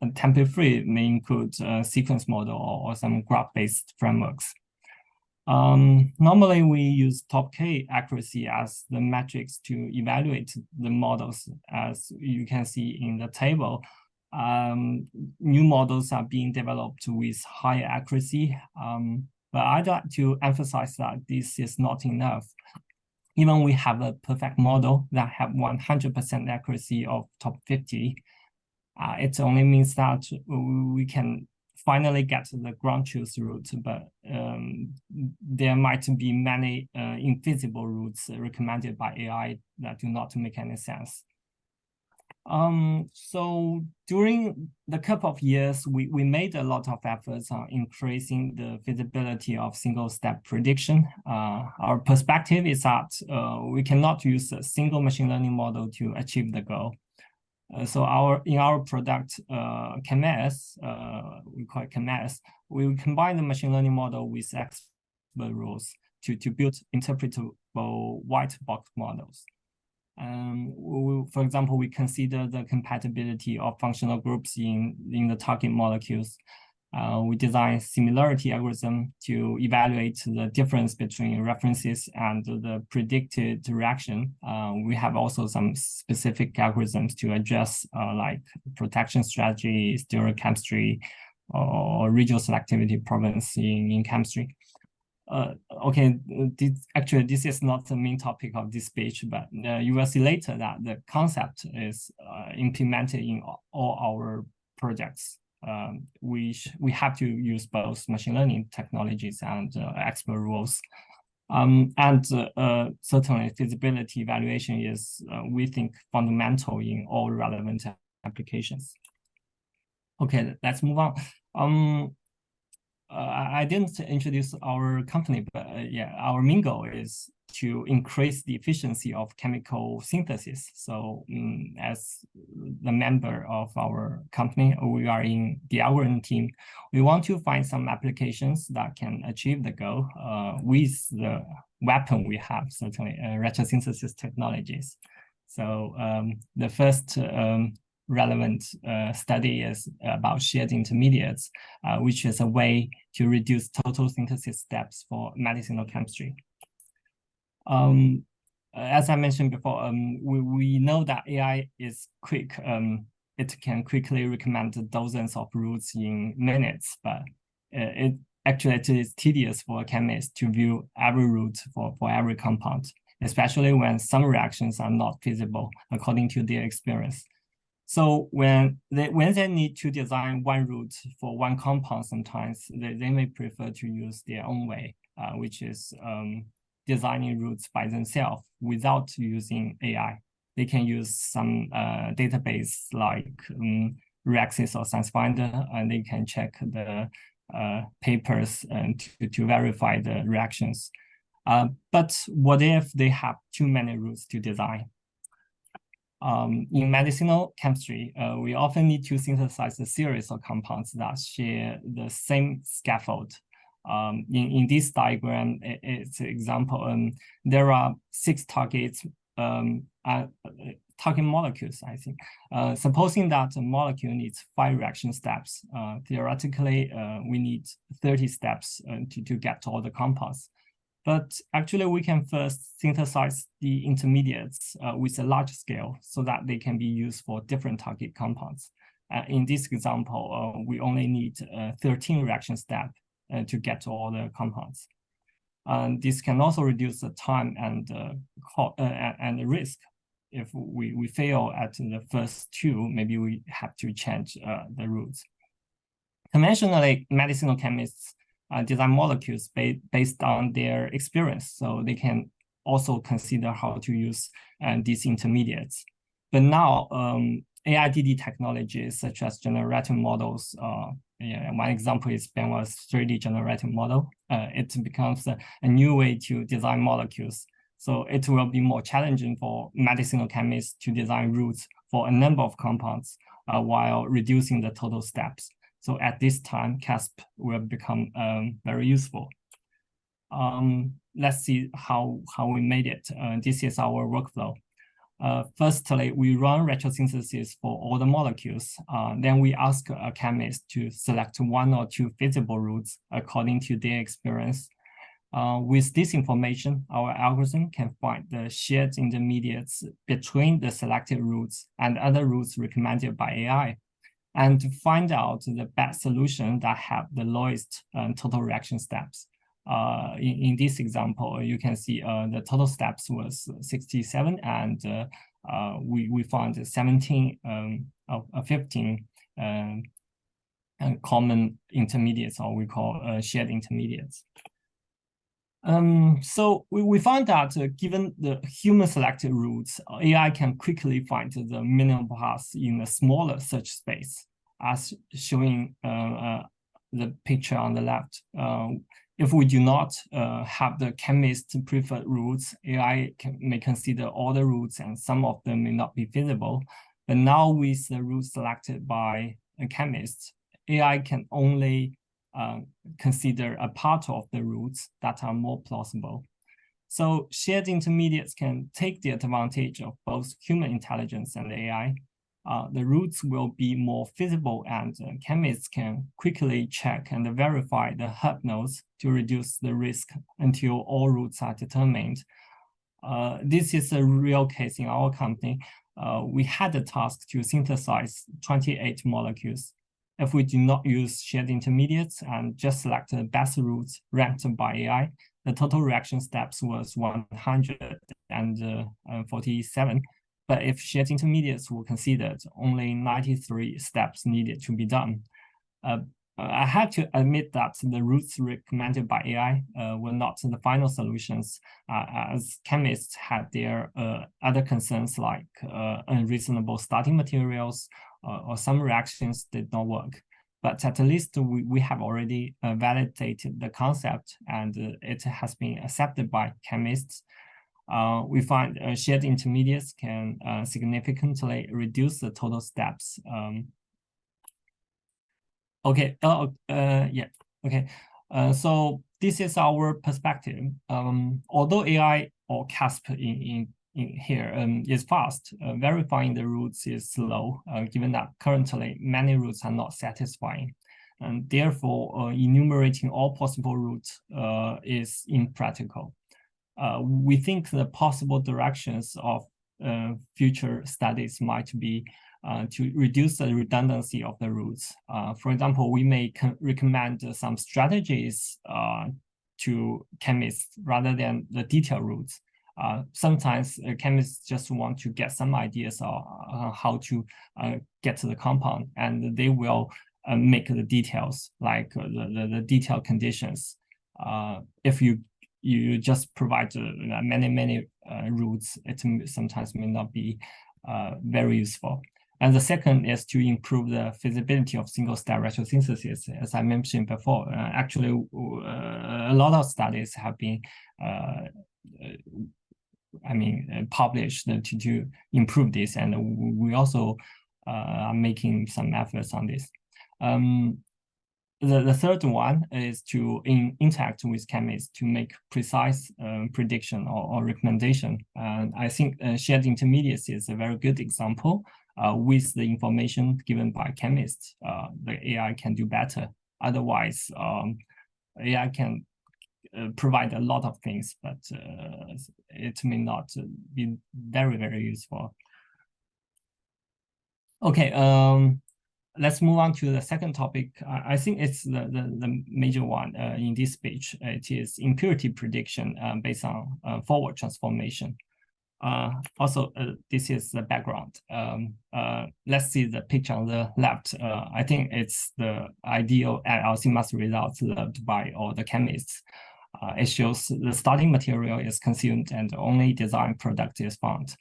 template-free may include a sequence model or some graph-based frameworks. Normally, we use top K accuracy as the metrics to evaluate the models. As you can see in the table, new models are being developed with higher accuracy. But I'd like to emphasize that this is not enough. Even we have a perfect model that have 100% accuracy of top 50, it only means that we can finally get to the ground truth route, but there might be many invisible routes recommended by AI that do not make any sense. So during the couple of years, we made a lot of efforts on increasing the feasibility of single-step prediction. Our perspective is that we cannot use a single machine learning model to achieve the goal. So in our product, ChemS, we call it ChemS, we combine the machine learning model with expert rules to build interpretable white box models. For example, we consider the compatibility of functional groups in the target molecules. We design similarity algorithm to evaluate the difference between references and the predicted reaction. We have also some specific algorithms to address like protection strategy, stereochemistry, or regional selectivity problems in chemistry. Okay, this is not the main topic of this speech, but you will see later that the concept is implemented in all our projects. We have to use both machine learning technologies and expert rules. Certainly feasibility evaluation is, we think, fundamental in all relevant applications. Okay, let's move on. I didn't introduce our company, but yeah, our main goal is to increase the efficiency of chemical synthesis. So as the member of our company, we are in the algorithm team. We want to find some applications that can achieve the goal with the weapon we have, certainly retrosynthesis technologies. So the first relevant study is about shared intermediates, which is a way to reduce total synthesis steps for medicinal chemistry. As I mentioned before, we know that AI is quick. It can quickly recommend dozens of routes in minutes, but it is tedious for a chemist to view every route for every compound, especially when some reactions are not feasible according to their experience. So when they need to design one route for one compound, sometimes they may prefer to use their own way, which is designing routes by themselves without using AI. They can use some database like Reaxys or ScienceFinder, and they can check the papers and to verify the reactions. But what if they have too many routes to design? In medicinal chemistry, we often need to synthesize a series of compounds that share the same scaffold. In this diagram, it's an example. There are 6 targets, target molecules, I think. Supposing that a molecule needs 5 reaction steps, theoretically, we need 30 steps to get to all the compounds. But actually, we can first synthesize the intermediates with a large scale so that they can be used for different target compounds. In this example, we only need 13 reaction steps to get to all the compounds. This can also reduce the time and the risk. If we fail at the first 2, maybe we have to change the routes. Conventionally, medicinal chemists design molecules based on their experience, so they can also consider how to use these intermediates. But now, AIDD technologies such as generative models, one example is Benoit's 3D generative model. It becomes a new way to design molecules. So it will be more challenging for medicinal chemists to design routes for a number of compounds while reducing the total steps. So at this time, CASP will become very useful. Let's see how we made it. This is our workflow. Firstly, we run retrosynthesis for all the molecules. Then we ask a chemist to select 1 or 2 feasible routes according to their experience. With this information, our algorithm can find the shared intermediates between the selected routes and other routes recommended by AI, and to find out the best solution that have the lowest total reaction steps. In this example, you can see the total steps was 67, and we found 17 of 15 common intermediates, or we call shared intermediates. So we found that given the human selected routes, AI can quickly find the minimum paths in a smaller search space, as showing the picture on the left. If we do not have the chemist's preferred routes, AI may consider all the routes, and some of them may not be feasible. But now with the routes selected by a chemist, AI can only consider a part of the routes that are more plausible. So shared intermediates can take the advantage of both human intelligence and AI. The routes will be more feasible, and chemists can quickly check and verify the hub nodes to reduce the risk until all routes are determined. This is a real case in our company. We had a task to synthesize 28 molecules. If we do not use shared intermediates and just select the best routes ranked by AI, the total reaction steps was 147. But if shared intermediates were considered, only 93 steps needed to be done. I had to admit that the routes recommended by AI were not the final solutions, as chemists had their other concerns like unreasonable starting materials, or some reactions did not work. but at least we have already validated the concept, and it has been accepted by chemists. We find shared intermediates can significantly reduce the total steps. Okay. So this is our perspective. Although AI or CASP in here is fast, verifying the roots is slow, given that currently many roots are not satisfying. And therefore, enumerating all possible roots is impractical. We think the possible directions of future studies might be to reduce the redundancy of the roots. For example, we may recommend some strategies to chemists rather than the detailed roots. Sometimes chemists just want to get some ideas on how to get to the compound, and they will make the details, like the detailed conditions. If you just provide many roots, it sometimes may not be very useful. And the second is to improve the feasibility of single-step retrosynthesis. As I mentioned before, actually, a lot of studies have been published to improve this, and we also are making some efforts on this. The third one is to interact with chemists to make precise prediction or recommendation. And I think shared intermediates is a very good example. With the information given by chemists, the AI can do better. Otherwise, AI can provide a lot of things, but it may not be very useful. Okay, let's move on to the second topic. I think it's the major one in this speech. It is impurity prediction based on forward transformation. Also, this is the background. Let's see the picture on the left. I think it's the ideal alchemist results loved by all the chemists. It shows the starting material is consumed and only design product is found.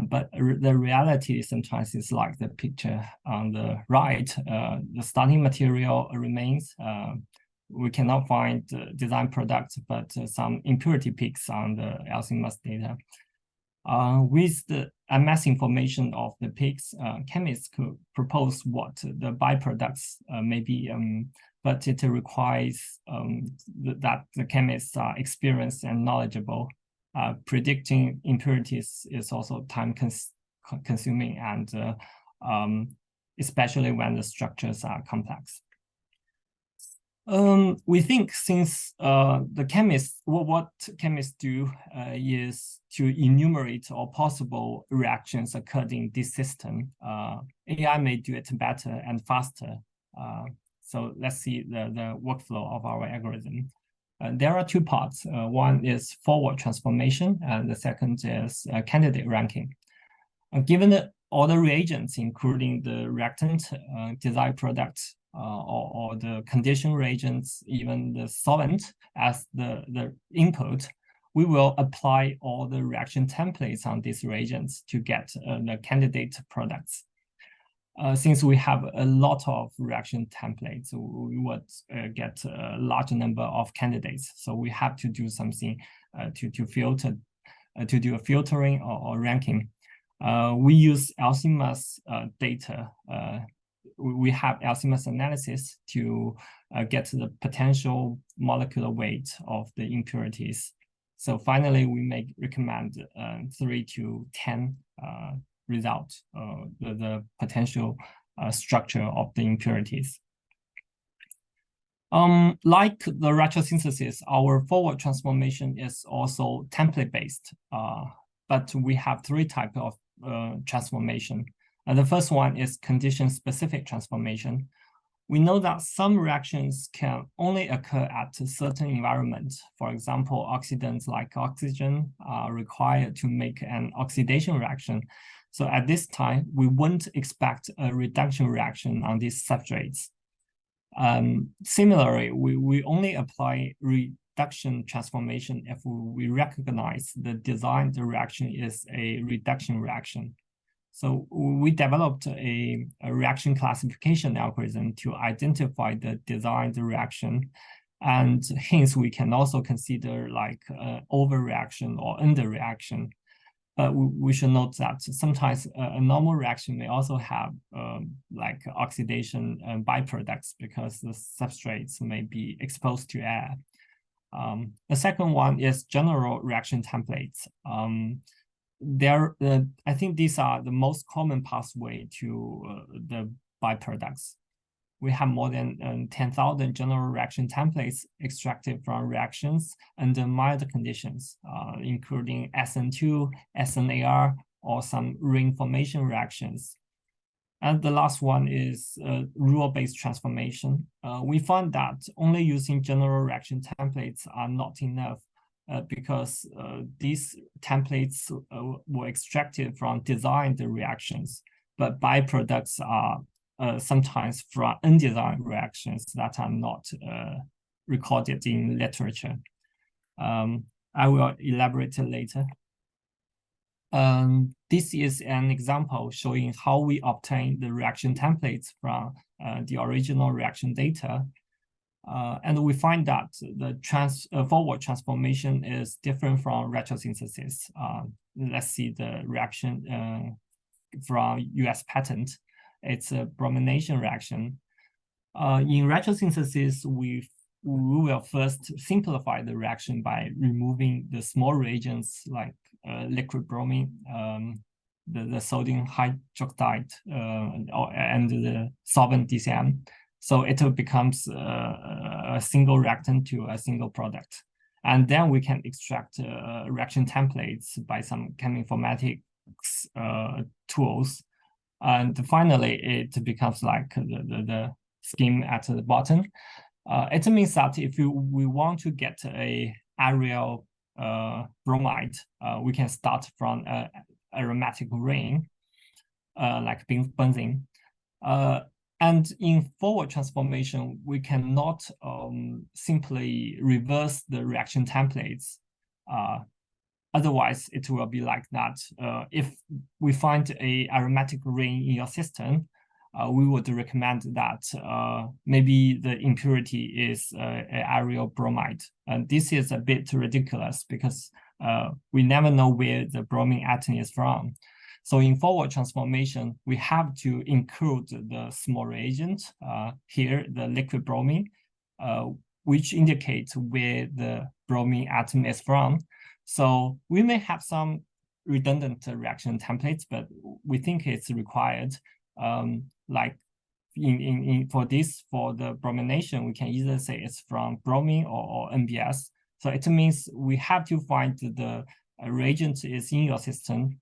But the reality sometimes is like the picture on the right. The starting material remains. We cannot find design products, but some impurity peaks on the alchemist data. With the MS information of the peaks, chemists could propose what the byproducts may be, but it requires that the chemists are experienced and knowledgeable. Predicting impurities is also time-consuming, and especially when the structures are complex. We think since the chemists, what chemists do is to enumerate all possible reactions occurring in this system. AI may do it better and faster. So let's see the workflow of our algorithm. There are two parts. One is forward transformation, and the second is candidate ranking. Given all the reagents, including the reactant, desired product, or the condition reagents, even the solvent as the input, we will apply all the reaction templates on these reagents to get the candidate products. Since we have a lot of reaction templates, we would get a large number of candidates. So we have to do something to filter, to do a filtering or ranking. We use alchemist data. We have alchemist analysis to get the potential molecular weight of the impurities. So finally, we may recommend 3 to 10 result, the potential structure of the impurities. Like the retrosynthesis, our forward transformation is also template-based, but we have 3 types of transformation. The first one is condition-specific transformation. We know that some reactions can only occur at a certain environment. For example, oxidants like oxygen are required to make an oxidation reaction. So at this time, we won't expect a reduction reaction on these substrates. Similarly, we only apply reduction transformation if we recognize the designed reaction is a reduction reaction. So we developed a reaction classification algorithm to identify the designed reaction. And hence, we can also consider like overreaction or underreaction. But we should note that sometimes a normal reaction may also have like oxidation byproducts because the substrates may be exposed to air. The second one is general reaction templates. I think these are the most common pathway to the byproducts. We have more than 10,000 general reaction templates extracted from reactions under mild conditions, including SN2, SNAR, or some ring formation reactions. And the last one is rule-based transformation. We found that only using general reaction templates are not enough because these templates were extracted from designed reactions, but byproducts are sometimes from undesigned reactions that are not recorded in literature. I will elaborate later. This is an example showing how we obtain the reaction templates from the original reaction data. And we find that the forward transformation is different from retrosynthesis. Let's see the reaction from US patent. It's a bromination reaction. In retrosynthesis, we will first simplify the reaction by removing the small reagents like liquid bromine, the sodium hydroxide, and the solvent DCM. So it becomes a single reactant to a single product. And then we can extract reaction templates by some cheminformatics tools. And finally, it becomes like the scheme at the bottom. It means that if we want to get a aryl bromide, we can start from an aromatic ring, like benzene. And in forward transformation, we cannot simply reverse the reaction templates. Otherwise, it will be like that. If we find a aromatic ring in your system, we would recommend that maybe the impurity is aryl bromide. And this is a bit ridiculous because we never know where the bromine atom is from. So in forward transformation, we have to include the small reagent, here the liquid bromine, which indicates where the bromine atom is from. So we may have some redundant reaction templates, but we think it's required. Like for the bromination, we can either say it's from bromine or NBS. So it means we have to find the reagent is in your system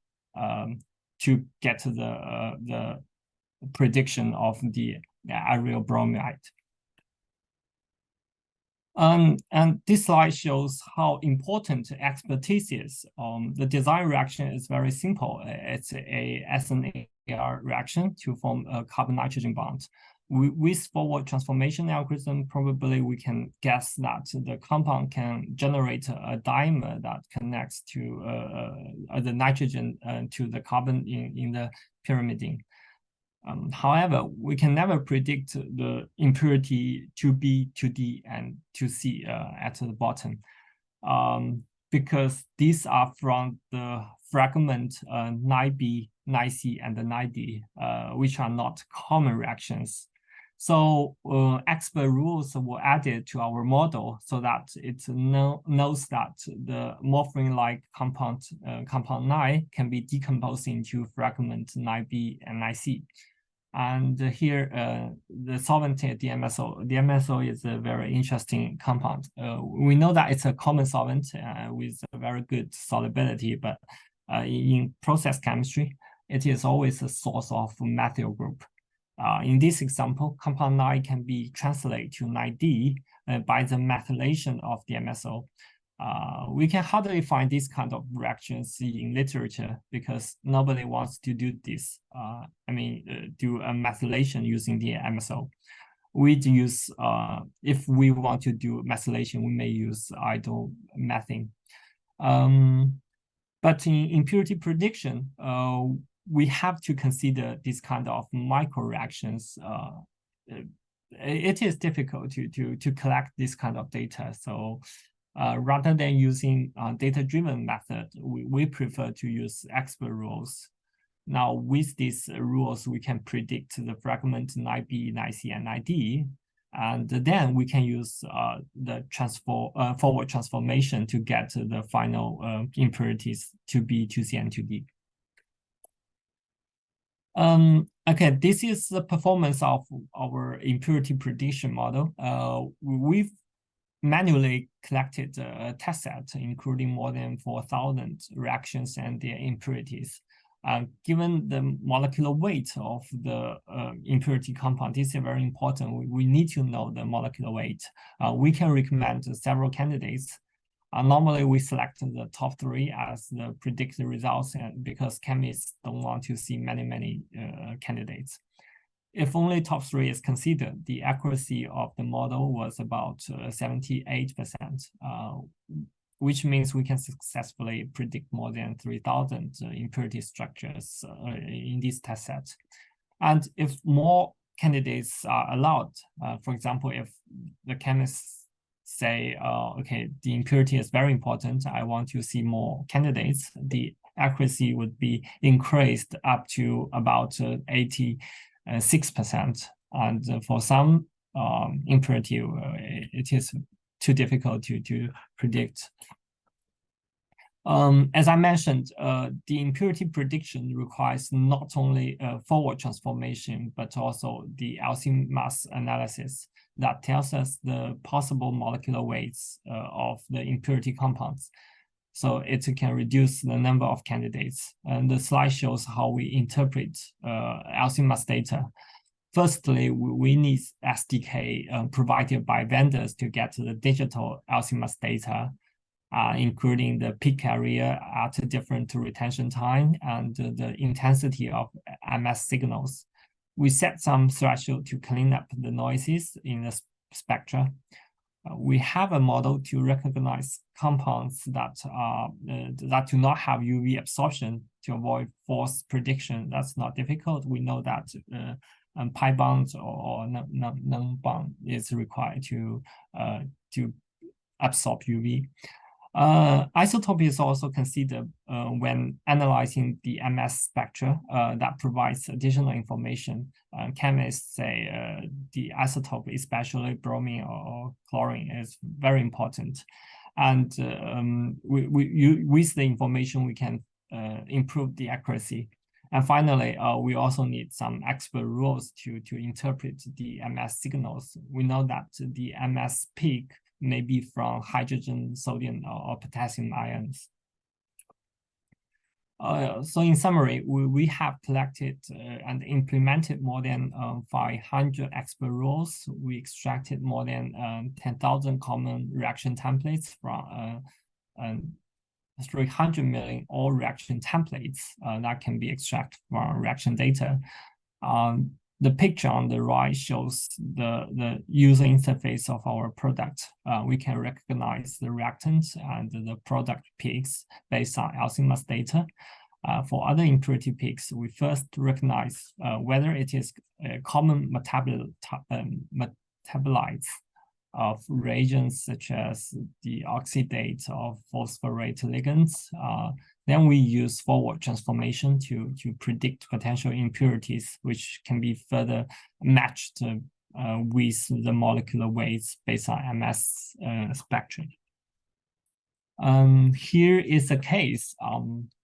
to get the prediction of the aryl bromide. And this slide shows how important expertise is. The design reaction is very simple. It's a SNAR reaction to form a carbon-nitrogen bond. With forward transformation algorithm, probably we can guess that the compound can generate a dimer that connects to the nitrogen to the carbon in the pyrimidine. However, we can never predict the impurity 2B, 2D, and 2C at the bottom because these are from the fragment 9B, 9C, and 9D, which are not common reactions. So expert rules were added to our model so that it knows that the morphine-like compound 9 can be decomposed into fragment 9B and 9C. And here, the solvent DMSO. DMSO is a very interesting compound. We know that it's a common solvent with a very good solubility, but in process chemistry, it is always a source of methyl group. In this example, compound 9 can be translated to 9D by the methylation of DMSO. We can hardly find this kind of reactions in literature because nobody wants to do this. Do a methylation using the MSO. We'd use, if we want to do methylation, we may use idle methane. But in impurity prediction, we have to consider this kind of micro reactions. It is difficult to collect this kind of data. So rather than using data-driven method, we prefer to use expert rules. Now, with these rules, we can predict the fragment 9B, 9C, and 9D. And then we can use the forward transformation to get the final impurities 2B, 2C, and 2D. Okay, this is the performance of our impurity prediction model. We've manually collected a test set, including more than 4,000 reactions and their impurities. Given the molecular weight of the impurity compound, this is very important. We need to know the molecular weight. We can recommend several candidates. Normally, we select the top 3 as the predicted results, and because chemists don't want to see many candidates. If only top 3 is considered, the accuracy of the model was about 78%, which means we can successfully predict more than 3,000 impurity structures in this test set. And if more candidates are allowed, for example, if the chemists say, okay, the impurity is very important, I want to see more candidates, the accuracy would be increased up to about 86%. And for some impurity, it is too difficult to predict. As I mentioned, the impurity prediction requires not only forward transformation, but also the LC mass analysis that tells us the possible molecular weights of the impurity compounds. So it can reduce the number of candidates. And the slide shows how we interpret LC mass data. Firstly, we need SDK provided by vendors to get the digital LC mass data, including the peak area at different retention time and the intensity of MS signals. We set some threshold to clean up the noises in the spectra. We have a model to recognize compounds that do not have UV absorption to avoid false prediction. That's not difficult. We know that pi bond or non-bond is required to absorb UV. Isotope is also considered when analyzing the MS spectra that provides additional information. Chemists say the isotope, especially bromine or chlorine, is very important. And with the information, we can improve the accuracy. And finally, we also need some expert rules to interpret the MS signals. We know that the MS peak may be from hydrogen, sodium, or potassium ions. So in summary, we have collected and implemented more than 500 expert rules. We extracted more than 10,000 common reaction templates from 300 million all reaction templates that can be extracted from reaction data. The picture on the right shows the user interface of our product. We can recognize the reactants and the product peaks based on LC mass data. For other impurity peaks, we first recognize whether it is common metabolites of reagents such as the oxidate of phosphorate ligands. Then we use forward transformation to predict potential impurities, which can be further matched with the molecular weights based on MS spectrum. Here is a case.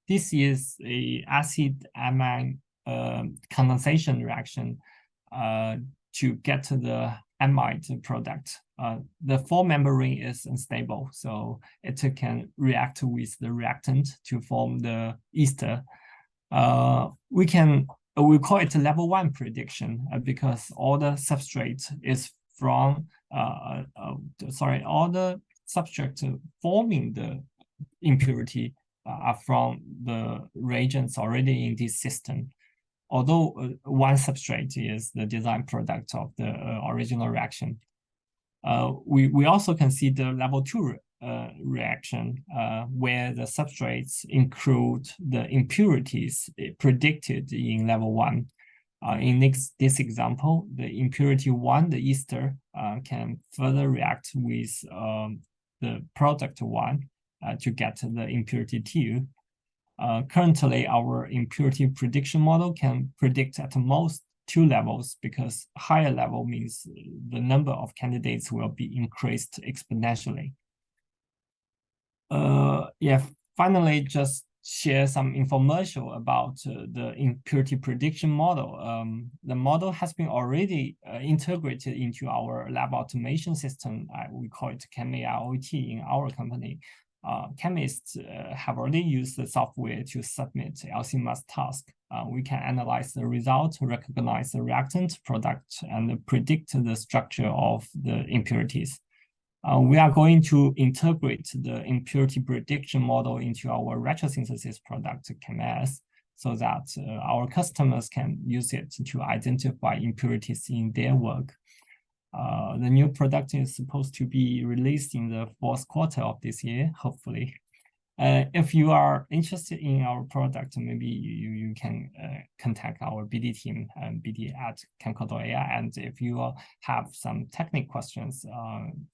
This is a acid-amine condensation reaction to get to the amide product. The 4-member ring is unstable, so it can react with the reactant to form the ester. We call it level 1 prediction because all the substrate is from all the substrate forming the impurity are from the reagents already in this system. Although one substrate is the design product of the original reaction. We also consider level 2 reaction where the substrates include the impurities predicted in level 1. In this example, the impurity 1, the ester, can further react with the product 1 to get the impurity 2. Currently, our impurity prediction model can predict at most 2 levels, because higher level means the number of candidates will be increased exponentially. Finally, just share some information about the impurity prediction model. The model has been already integrated into our lab automation system. We call it Chem.AI in our company. Chemists have already used the software to submit LC-MS task. We can analyze the result, recognize the reactant product, and predict the structure of the impurities. We are going to integrate the impurity prediction model into our retrosynthesis product, Chem.AI, so that our customers can use it to identify impurities in their work. The new product is supposed to be released in the 4th quarter of this year, hopefully. If you are interested in our product, maybe you can contact our BD team, BD@Chemical.AI. And if you have some technical questions,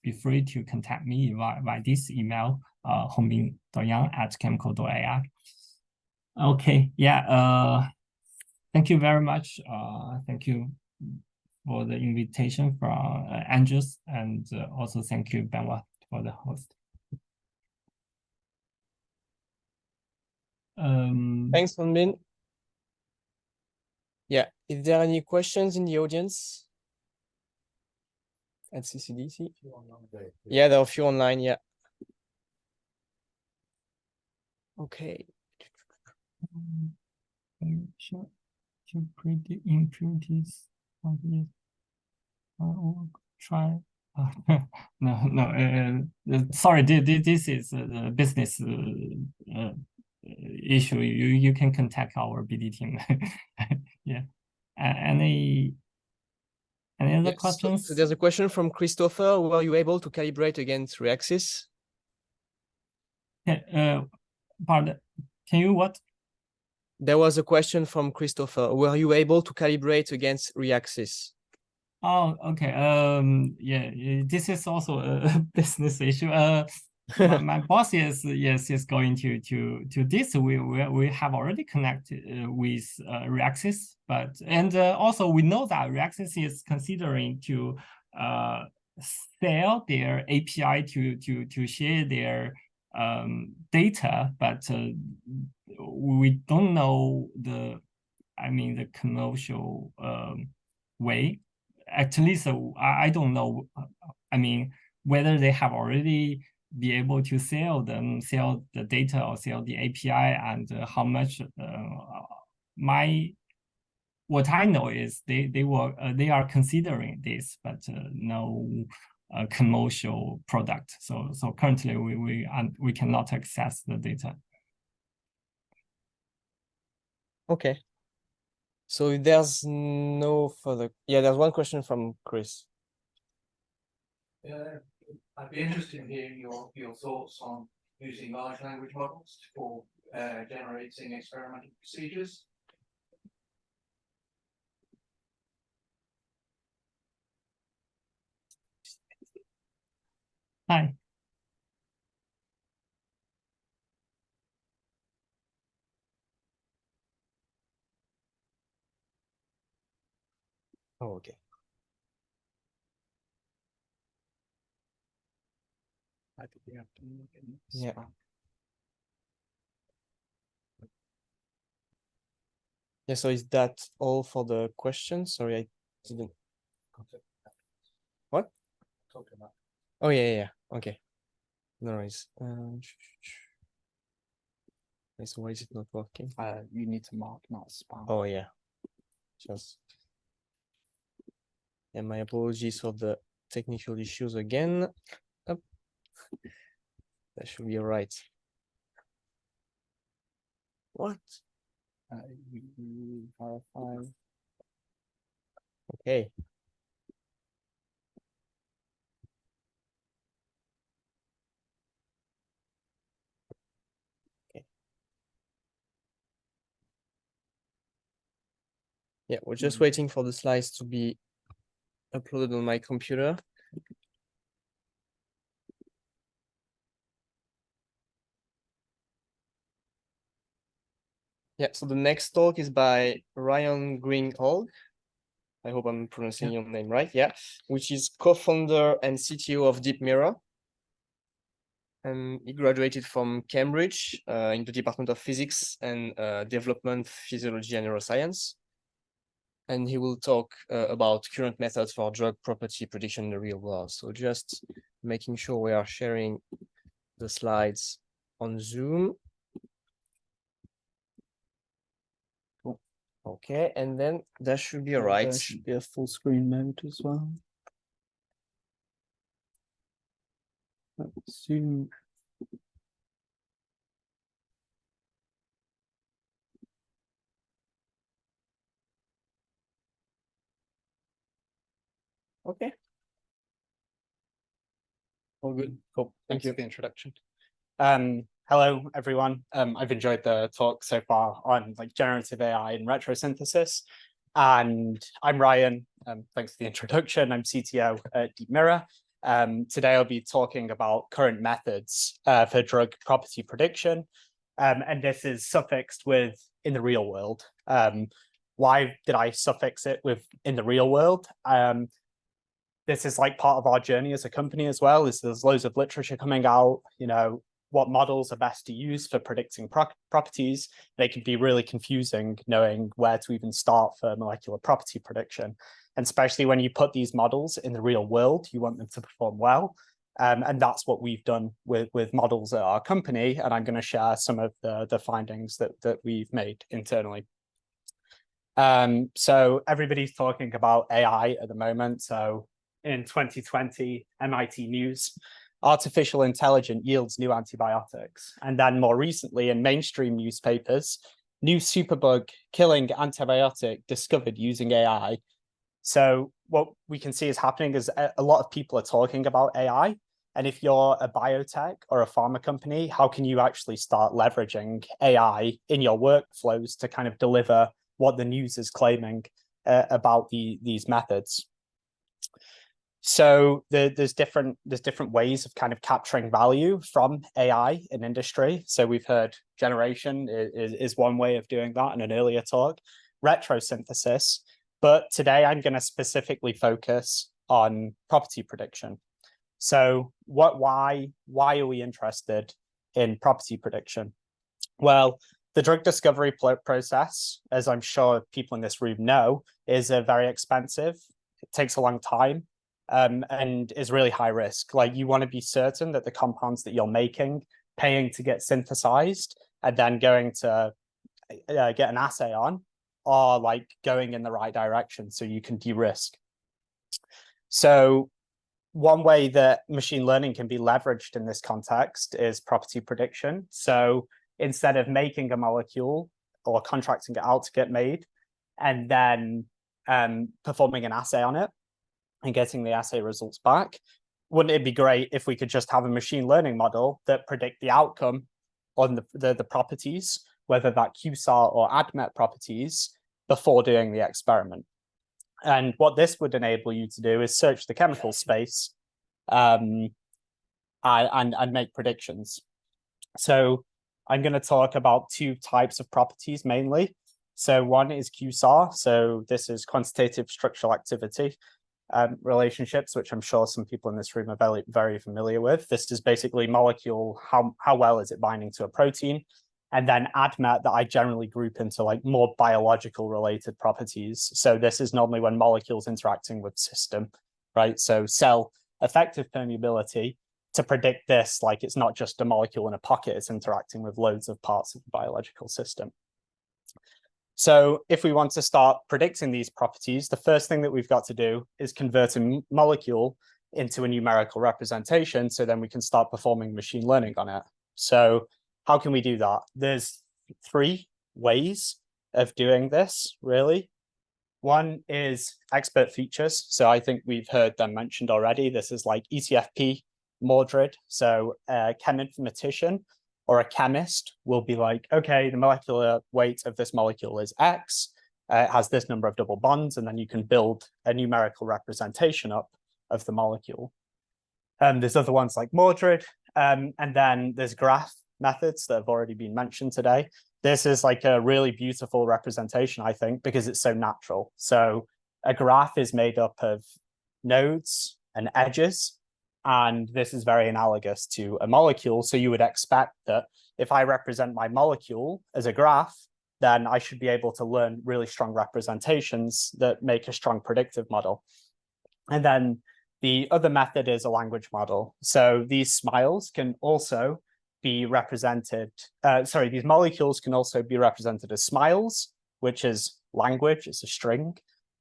be free to contact me by this email, hongbin.yang@Chemical.AI. Okay, thank you very much. Thank you for the invitation from Andrews, and also thank you, Benoit, for the host. Thanks, Hongbin. If there are any questions in the audience at CCDC? There are a few online, Okay. Sure. To predict impurities. Try. Sorry, this is a business issue. You can contact our BD team. Any other questions? So there's a question from Christopher. Were you able to calibrate against Reaxys? Pardon, can you what? There was a question from Christopher. Were you able to calibrate against Reaxys? Oh, okay. This is also a business issue. My boss is going to this. We have already connected with Reaxys, and also we know that Reaxys is considering to sell their API to share their data, but we don't know the commercial way. Actually, so I don't know. Whether they have already be able to sell the data or sell the API, and how much. What I know is they are considering this, but no commercial product. So currently we cannot access the data. Okay. So there's no further. There's one question from Chris. I'd be interested in hearing your thoughts on using large language models for generating experimental procedures. Hi. Oh, okay. I think we have to look in this. Yeah. So is that all for the questions? Sorry, I didn't. What? Talking about. Oh, yeah. Okay. No worries. So why is it not working? You need to mark not spam. Oh, yeah. Just. And my apologies for the technical issues again. Up. That should be all right. What? Verify. Okay. Yeah, we're just waiting for the slides to be uploaded on my computer. Yeah, so the next talk is by Ryan Greenhalgh. I hope I'm pronouncing your name right. Yeah, which is co-founder and CTO of Deepmirror. And he graduated from Cambridge in the Department of Physics and Development Physiology and Neuroscience. And he will talk about current methods for drug property prediction in the real world. So just making sure we are sharing the slides on Zoom. Cool. Okay, and then that should be all right. There should be a full screen mode as well. Zoom. Okay. All good. Cool. Thanks for the introduction. Hello, everyone. I've enjoyed the talk so far on like generative AI and retrosynthesis. And I'm Ryan. Thanks for the introduction. I'm CTO at Deepmirror. Today I'll be talking about current methods for drug property prediction. And this is suffixed with in the real world. Why did I suffix it with in the real world? This is like part of our journey as a company as well, is there's loads of literature coming out, you know, what models are best to use for predicting properties. They can be really confusing knowing where to even start for molecular property prediction. And especially when you put these models in the real world, you want them to perform well. And that's what we've done with models at our company. And I'm going to share some of the findings that we've made internally. So everybody's talking about AI at the moment. So in 2020, MIT News, artificial intelligence yields new antibiotics. And then more recently in mainstream newspapers, new superbug killing antibiotic discovered using AI. So what we can see is happening is a lot of people are talking about AI. And if you're a biotech or a pharma company, how can you actually start leveraging AI in your workflows to kind of deliver what the news is claiming about these methods? So there's different ways of kind of capturing value from AI in industry. So we've heard generation is one way of doing that in an earlier talk, retrosynthesis. But today I'm going to specifically focus on property prediction. So why are we interested in property prediction? Well, the drug discovery process, as I'm sure people in this room know, is very expensive. It takes a long time. And is really high risk. Like you want to be certain that the compounds that you're making, paying to get synthesized, and then going to get an assay on, are like going in the right direction so you can de-risk. So one way that machine learning can be leveraged in this context is property prediction. So instead of making a molecule or contracting it out to get made, and then performing an assay on it, and getting the assay results back, wouldn't it be great if we could just have a machine learning model that predict the outcome on the properties, whether that QSAR or ADMET properties, before doing the experiment? And what this would enable you to do is search the chemical space and make predictions. So I'm going to talk about two types of properties mainly. So one is QSAR. So this is quantitative structural activity relationships, which I'm sure some people in this room are very, very familiar with. This is basically molecule, how well is it binding to a protein? And then ADMET that I generally group into like more biological related properties. So this is normally when molecules interacting with system, right? So cell effective permeability, to predict this, like it's not just a molecule in a pocket, it's interacting with loads of parts of the biological system. So if we want to start predicting these properties, the first thing that we've got to do is convert a molecule into a numerical representation, so then we can start performing machine learning on it. So how can we do that? There's three ways of doing this, really. One is expert features. So I think we've heard them mentioned already. This is like ECFP, Mordred. So a cheminformatician or a chemist will be like, okay, the molecular weight of this molecule is X. it has this number of double bonds, and then you can build a numerical representation up of the molecule. There's other ones like Mordred, and then there's graph methods that have already been mentioned today. This is like a really beautiful representation, I think, because it's so natural. So a graph is made up of nodes and edges, and this is very analogous to a molecule. So you would expect that if I represent my molecule as a graph, then I should be able to learn really strong representations that make a strong predictive model. And then the other method is a language model. So these smiles can also be represented, these molecules can also be represented as smiles, which is language, it's a string,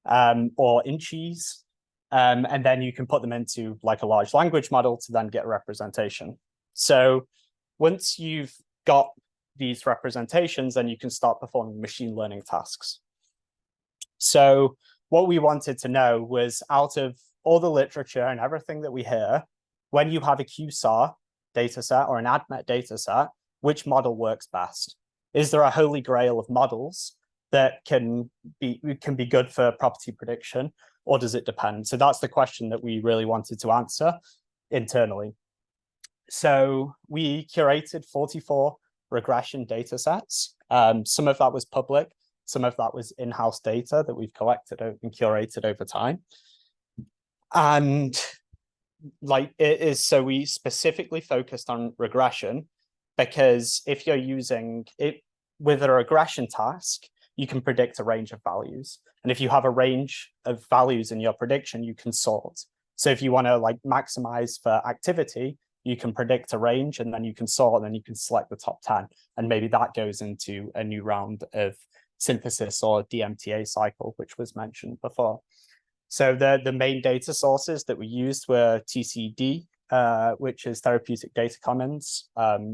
or inches. And then you can put them into like a large language model to then get a representation. So once you've got these representations, then you can start performing machine learning tasks. So what we wanted to know was, out of all the literature and everything that we hear, when you have a QSAR dataset or an ADMET dataset, which model works best? Is there a holy grail of models that can be good for property prediction, or does it depend? So that's the question that we really wanted to answer internally. So we curated 44 regression datasets. Some of that was public, some of that was in-house data that we've collected and curated over time. And like it is, so we specifically focused on regression because if you're using it with a regression task, you can predict a range of values. And if you have a range of values in your prediction, you can sort. So if you want to like maximize for activity, you can predict a range and then you can sort, and then you can select the top 10. And maybe that goes into a new round of synthesis or DMTA cycle, which was mentioned before. So the main data sources that we used were TCD, which is Therapeutic Data Commons,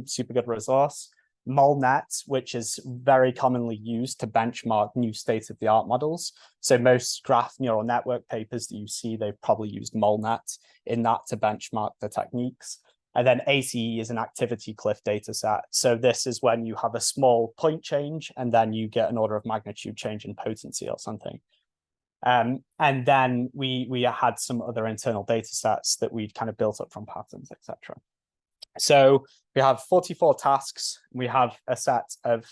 super good resource. MolNet, which is very commonly used to benchmark new state-of-the-art models. So most graph neural network papers that you see, they've probably used MolNet in that to benchmark the techniques. And then ACE is an activity cliff data set. So this is when you have a small point change and then you get an order of magnitude change in potency or something. And then we had some other internal data sets that we'd kind of built up from patterns, etc. So we have 44 tasks. We have a set of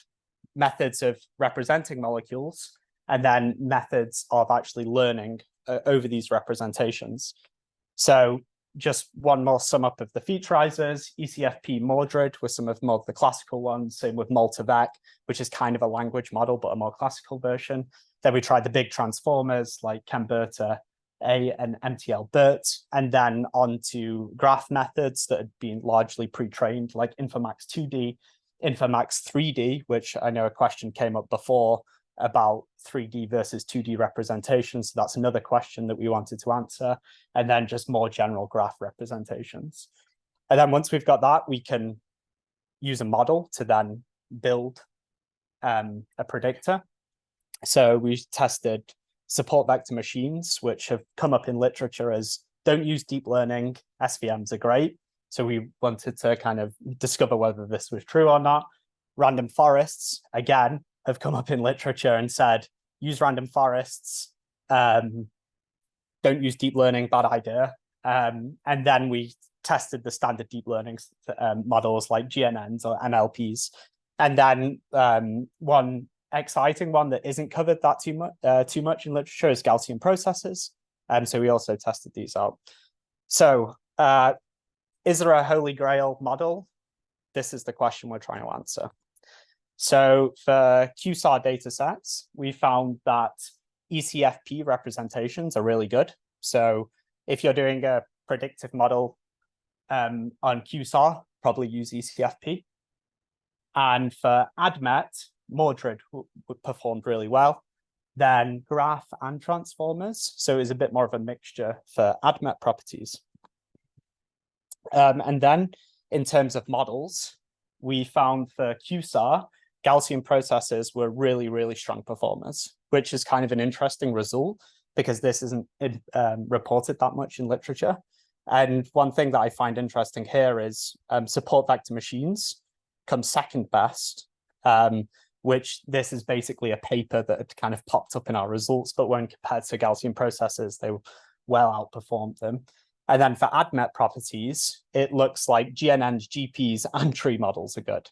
methods of representing molecules and then methods of actually learning over these representations. So just one more sum up of the featureizers. ECFP Mordred were some of more of the classical ones, same with Multivec, which is kind of a language model, but a more classical version. Then we tried the big transformers like ChemBerta A and MTL-BERT, and then on to graph methods that had been largely pre-trained, like Infomax 2D, Infomax 3D, which I know a question came up before about 3D versus 2D representations. So that's another question that we wanted to answer. And then just more general graph representations. And then once we've got that, we can use a model to then build a predictor. So we tested support vector machines, which have come up in literature as don't use deep learning, SVMs are great. So we wanted to kind of discover whether this was true or not. Random forests, again, have come up in literature and said, use random forests, don't use deep learning, bad idea. And then we tested the standard deep learning models like GNNs or NLPs. And then one exciting one that isn't covered that too much in literature is Gaussian processes. So we also tested these out. So is there a holy grail model? This is the question we're trying to answer. So for QSAR datasets, we found that ECFP representations are really good. So if you're doing a predictive model on QSAR, probably use ECFP. And for ADMET, Mordred performed really well. Then graph and transformers. So it's a bit more of a mixture for ADMET properties. And then in terms of models, we found for QSAR, Gaussian processes were really, really strong performers, which is kind of an interesting result because this isn't reported that much in literature. And one thing that I find interesting here is support vector machines come second best. which this is basically a paper that had kind of popped up in our results, but when compared to Gaussian processes, they well outperformed them. And then for ADMET properties, it looks like GNNs, GPs, and tree models are good.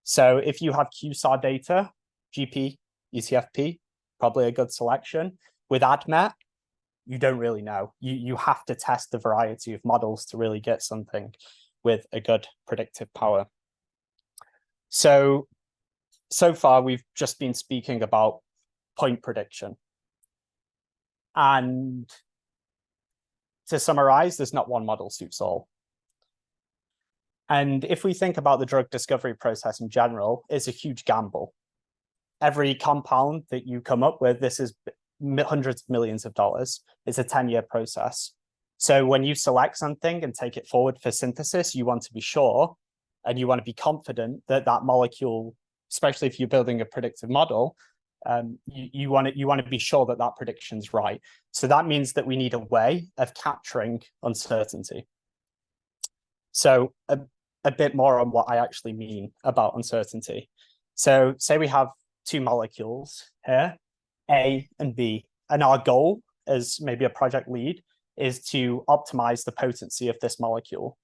So if you have QSAR data, GP, ECFP, probably a good selection. With ADMET, you don't really know. You have to test the variety of models to really get something with a good predictive power. So far, we've just been speaking about point prediction. And to summarize, there's not one model suits all. And if we think about the drug discovery process in general, it's a huge gamble. Every compound that you come up with, this is hundreds of millions of dollars. It's a 10-year process. So when you select something and take it forward for synthesis, you want to be sure and you want to be confident that that molecule, especially if you're building a predictive model, you want to be sure that that prediction's right. So that means that we need a way of capturing uncertainty. So a bit more on what I actually mean about uncertainty. So say we have two molecules here, A and B, and our goal as maybe a project lead is to optimize the potency of this molecule.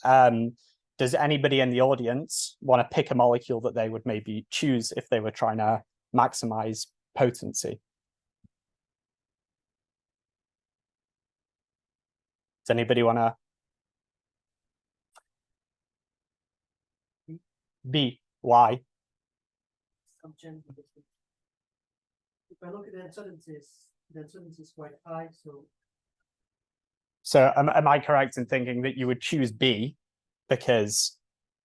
Does anybody in the audience want to pick a molecule that they would maybe choose if they were trying to maximize potency? Does anybody want to? B, why? If I look at the uncertainty is quite high, so. So am I correct in thinking that you would choose B because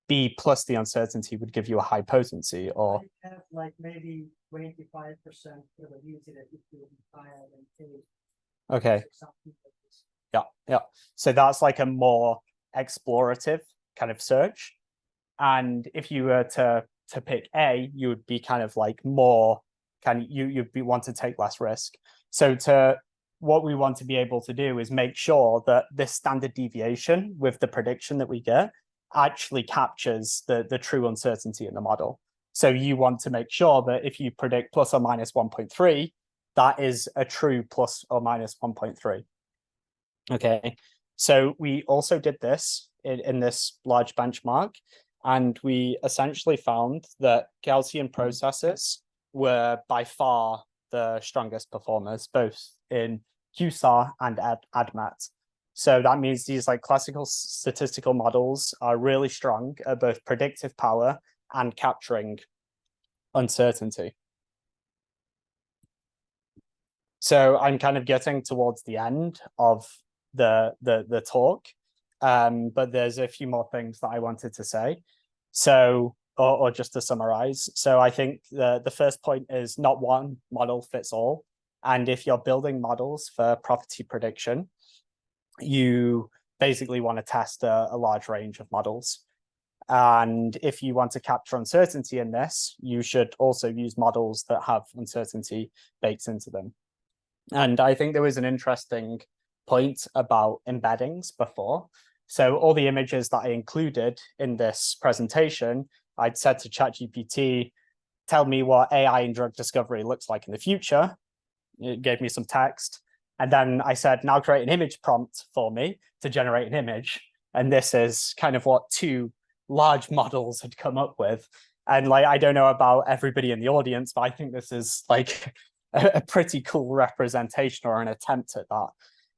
B plus the uncertainty would give you a high potency, or? I have like maybe 25% probability that it will be higher than A. Okay. Yeah. So that's like a more explorative kind of search. And if you were to pick A, you would be kind of like more you'd want to take less risk. So what we want to be able to do is make sure that this standard deviation with the prediction that we get actually captures the true uncertainty in the model. So you want to make sure that if you predict plus or minus 1.3, that is a true plus or minus 1.3. Okay, so we also did this in this large benchmark, and we essentially found that Gaussian processes were by far the strongest performers, both in QSAR and ADMET. So that means these like classical statistical models are really strong at both predictive power and capturing uncertainty. So I'm kind of getting towards the end of the talk, but there's a few more things that I wanted to say. So, or just to summarize. So I think the first point is not one model fits all. And if you're building models for property prediction, you basically want to test a large range of models. And if you want to capture uncertainty in this, you should also use models that have uncertainty baked into them. And I think there was an interesting point about embeddings before. So all the images that I included in this presentation, I'd said to ChatGPT, tell me what AI in drug discovery looks like in the future. It gave me some text. And then I said, now create an image prompt for me to generate an image. And this is kind of what two large models had come up with. And like, I don't know about everybody in the audience, but I think this is like a pretty cool representation or an attempt at that.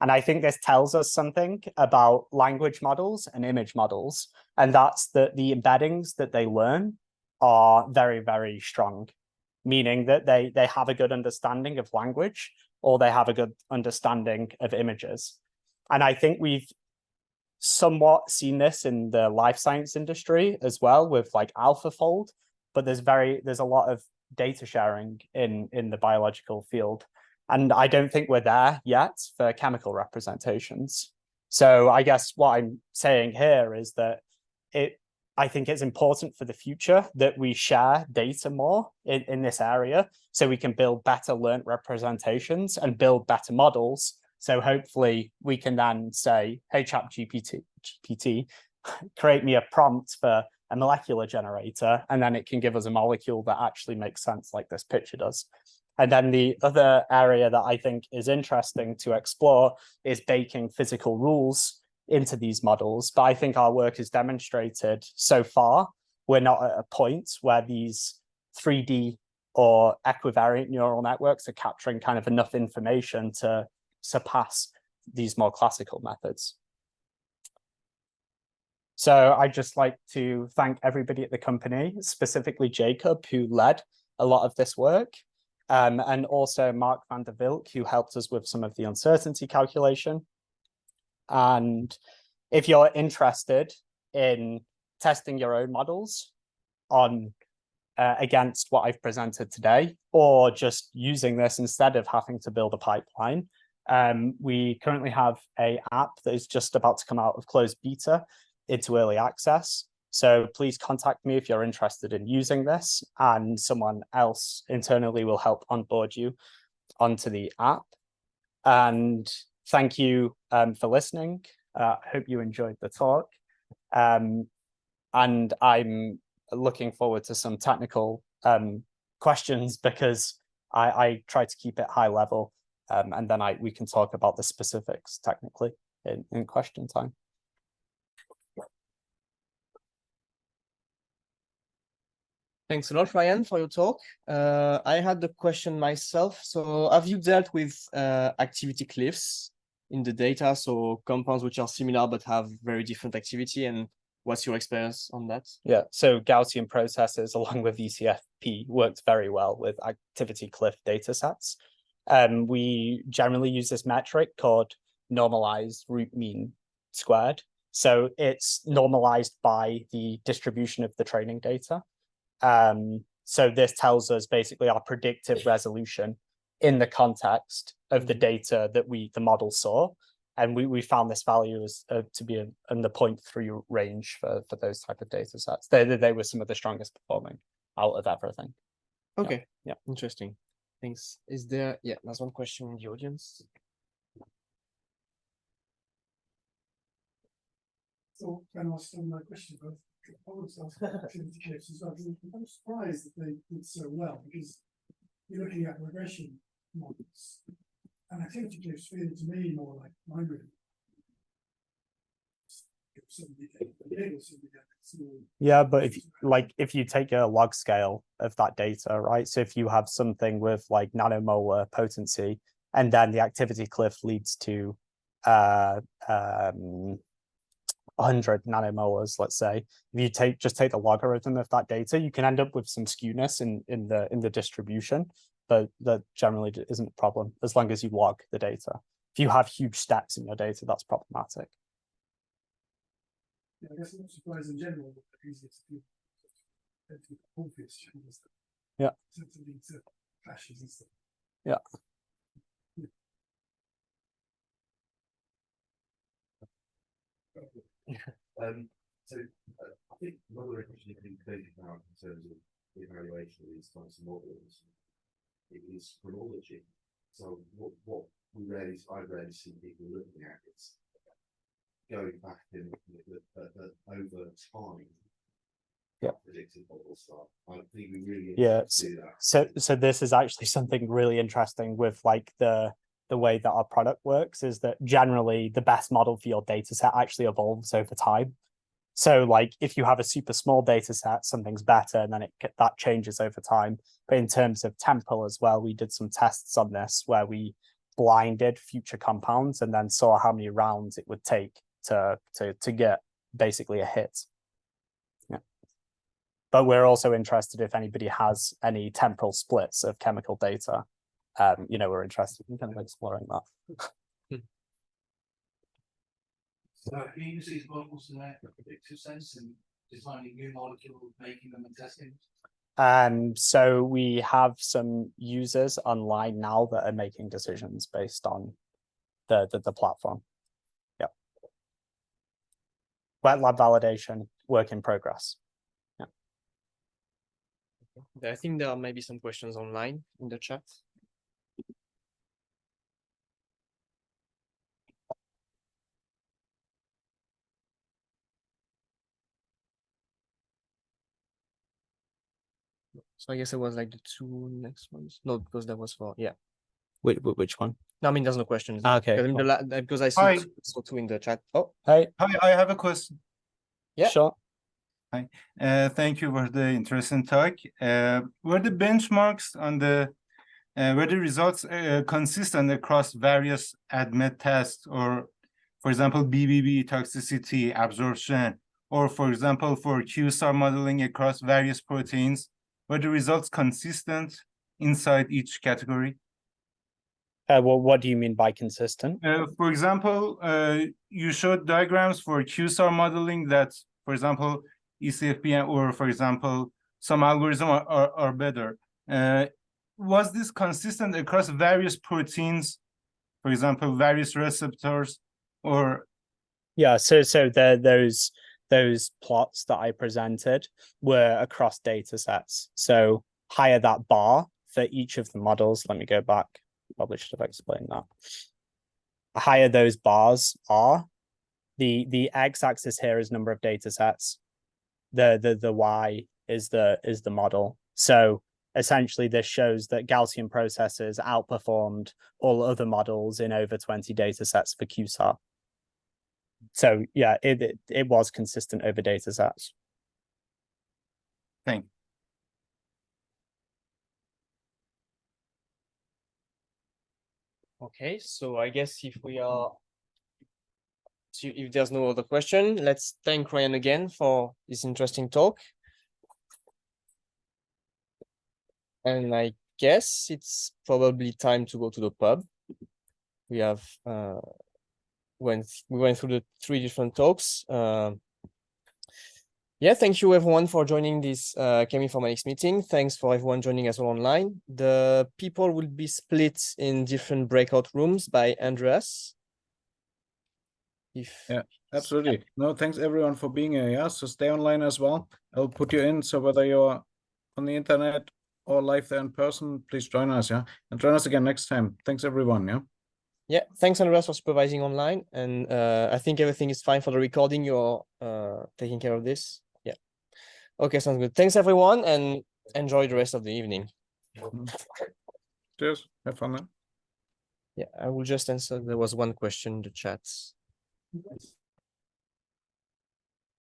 And I think this tells us something about language models and image models. And that's that the embeddings that they learn are very, very strong, meaning that they have a good understanding of language or they have a good understanding of images. And I think we've somewhat seen this in the life science industry as well with like AlphaFold, but there's a lot of data sharing in the biological field. And I don't think we're there yet for chemical representations. So I guess what I'm saying here is that I think it's important for the future that we share data more in this area so we can build better learned representations and build better models. So hopefully we can then say, hey, ChatGPT, create me a prompt for a molecular generator, and then it can give us a molecule that actually makes sense like this picture does. And then the other area that I think is interesting to explore is baking physical rules into these models. But I think our work has demonstrated so far, we're not at a point where these 3D or equivariant neural networks are capturing kind of enough information to surpass these more classical methods. So I'd just like to thank everybody at the company, specifically Jacob, who led a lot of this work, and also Mark van der Wilk, who helped us with some of the uncertainty calculation. And if you're interested in testing your own models on against what I've presented today, or just using this instead of having to build a pipeline, we currently have an app that is just about to come out of closed beta into early access. So please contact me if you're interested in using this, and someone else internally will help onboard you onto the app. And thank you for listening. I hope you enjoyed the talk. And I'm looking forward to some technical questions, because I try to keep it high level, and then we can talk about the specifics technically in question time. Thanks a lot, Ryan, for your talk. I had the question myself. So have you dealt with activity cliffs in the data? So compounds which are similar but have very different activity, and what's your experience on that? Yeah, so Gaussian processes along with ECFP worked very well with activity cliff data sets. We generally use this metric called normalized root mean squared. So it's normalized by the distribution of the training data. So this tells us basically our predictive resolution in the context of the data that the model saw. And we found this value as to be in the 0.3 range for those type of data sets. They were some of the strongest performing out of everything. Okay. Yeah. Interesting. Thanks. Is there, there's one question in the audience. So can I ask my question about activity cliffs as well? I'm surprised that they did so well, because you're looking at regression models, and activity cliffs feel to me more like memory. Yeah, but if you take a log scale of that data, right? So if you have something with like nanomolar potency, and then the activity cliff leads to 100 nanomolars, let's say, if you just take the logarithm of that data, you can end up with some skewness in the distribution, but that generally isn't a problem as long as you log the data. If you have huge steps in your data, that's problematic. Yeah, I guess I'm not surprised in general, but it's easier to do obvious changes. Yeah. To lead to clashes and stuff. Yeah. So I think another interesting thing now in terms of the evaluation of these types of models is chronology. So what I rarely see people looking at is going back in over time. Yeah. Predictive model stuff. I think we really see that. So this is actually something really interesting with like the way that our product works, is that generally the best model for your data set actually evolves over time. So like if you have a super small data set, something's better, and then that changes over time. But in terms of temporal as well, we did some tests on this where we blinded future compounds and then saw how many rounds it would take to get basically a hit. Yeah. But we're also interested if anybody has any temporal splits of chemical data. We're interested in kind of exploring that. So can you use these models in a predictive sense and designing new molecules, making them and testing? So we have some users online now that are making decisions based on the platform. Yeah. Wet lab validation, work in progress. Yeah. I think there may be some questions online in the chat. So I guess it was like the two next ones. No, because that was for, yeah. Which one? No, I mean, there's no questions. Okay, I mean, cool. because I Hi. saw two in the chat. Oh, Hey, Hi, I have a question. Yeah. sure. Thank you for the interesting talk. Were the benchmarks on the were the results consistent across various ADMET tests, or for example, BBB toxicity, absorption, or for example, for QSAR modeling across various proteins? Were the results consistent inside each category? Well, what do you mean by consistent? For example, you showed diagrams for QSAR modeling that, for example, ECFP or, for example, some algorithm are better. Was this consistent across various proteins, for example, various receptors, or? Yeah, so those plots that I presented were across data sets. So higher that bar for each of the models. Let me go back. Probably should have explained that. The higher those bars are, the x-axis here is number of data sets. The y is the model. So essentially, this shows that Gaussian processes outperformed all other models in over 20 data sets for QSAR. So yeah, it was consistent over data sets. Thank you. okay. So I guess if there's no other question, let's thank Ryan again for this interesting talk. And I guess it's probably time to go to the pub. We have we went through the 3 different talks. Yeah, thank you everyone for joining this Cheminformatics meeting. Thanks for everyone joining us all online. The people will be split in different breakout rooms by Andreas. Yeah, absolutely. No, thanks everyone for being here. Yeah, so stay online as well. I'll put you in. So whether you're on the internet or live there in person, please join us. Yeah, and join us again next time. Thanks everyone. Yeah. Yeah, thanks Andreas for supervising online. And I think everything is fine for the recording. You're taking care of this. Yeah. Okay, sounds good. Thanks everyone, and enjoy the rest of the evening. Cheers. Have fun then. Yeah, I will just answer. There was one question in the chat.